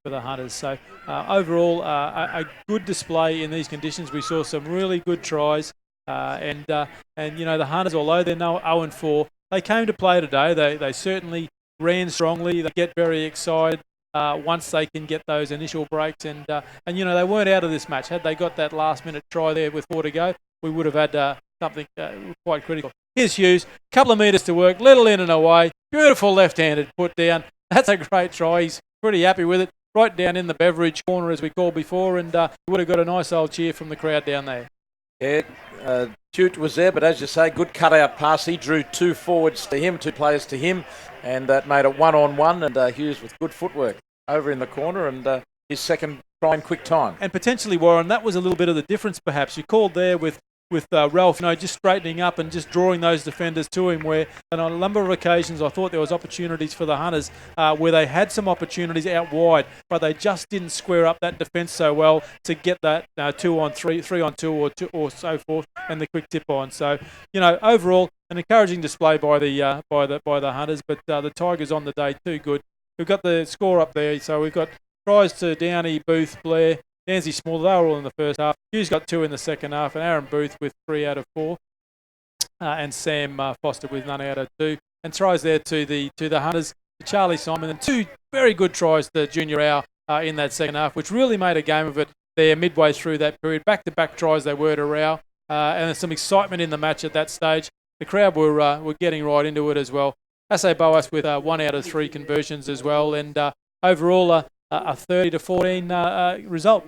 Hunters. So overall, a good display in these conditions. We saw some really good tries, and the Hunters, although they're now 0-4, they came to play today. They certainly ran strongly. They get very excited once they can get those initial breaks, and they weren't out of this match. Had they got that last-minute try there with 4 to go, we would have had something quite critical. Here's Hughes, couple of metres to work, little in and away, beautiful left-handed put down. That's a great try. He's pretty happy with it. Right down in the beverage corner, as we called before, and would have got a nice old cheer from the crowd down there. Yeah, Tute was there, but as you say, good cut-out pass. He drew 2 forwards to him, 2 players to him, and that made it 1-on-1, and Hughes with good footwork over in the corner, and his second try in quick time. And potentially, Warren, that was a little bit of the difference perhaps. You called there with Ralph, just straightening up and just drawing those defenders to him, where and on a number of occasions I thought there was opportunities for the Hunters where they had some opportunities out wide, but they just didn't square up that defence so well to get that 2-on-3, 3-on-2 or so forth, and the quick tip on. So, overall, an encouraging display by the Hunters, but the Tigers on the day too good. We've got the score up there, so we've got tries to Downey, Booth, Blair, Nancy Small. They were all in the first half. Hughes got 2 in the second half, and Aaron Booth with 3 out of 4, and Sam Foster with none out of 2. And tries there to the Hunters, Charlie Simon, and 2 very good tries to Junior Rao in that second half, which really made a game of it there midway through that period. Back-to-back tries they were to Rao, and there's some excitement in the match at that stage. The crowd were getting right into it as well. Asa Boas with 1 out of 3 conversions as well, and overall a 30-14 result.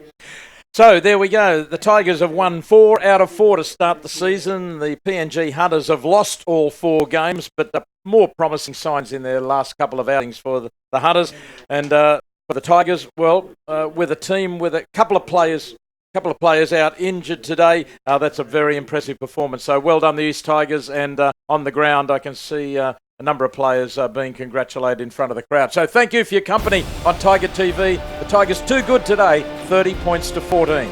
So there we go. The Tigers have won 4 out of 4 to start the season. The PNG Hunters have lost all 4 games, but the more promising signs in their last couple of outings for the Hunters. And for the Tigers, well, with a team with a couple of players out injured today, that's a very impressive performance. So well done, the East Tigers. And on the ground, I can see a number of players being congratulated in front of the crowd. So thank you for your company on Tiger TV. The Tigers too good today, 30 points to 14.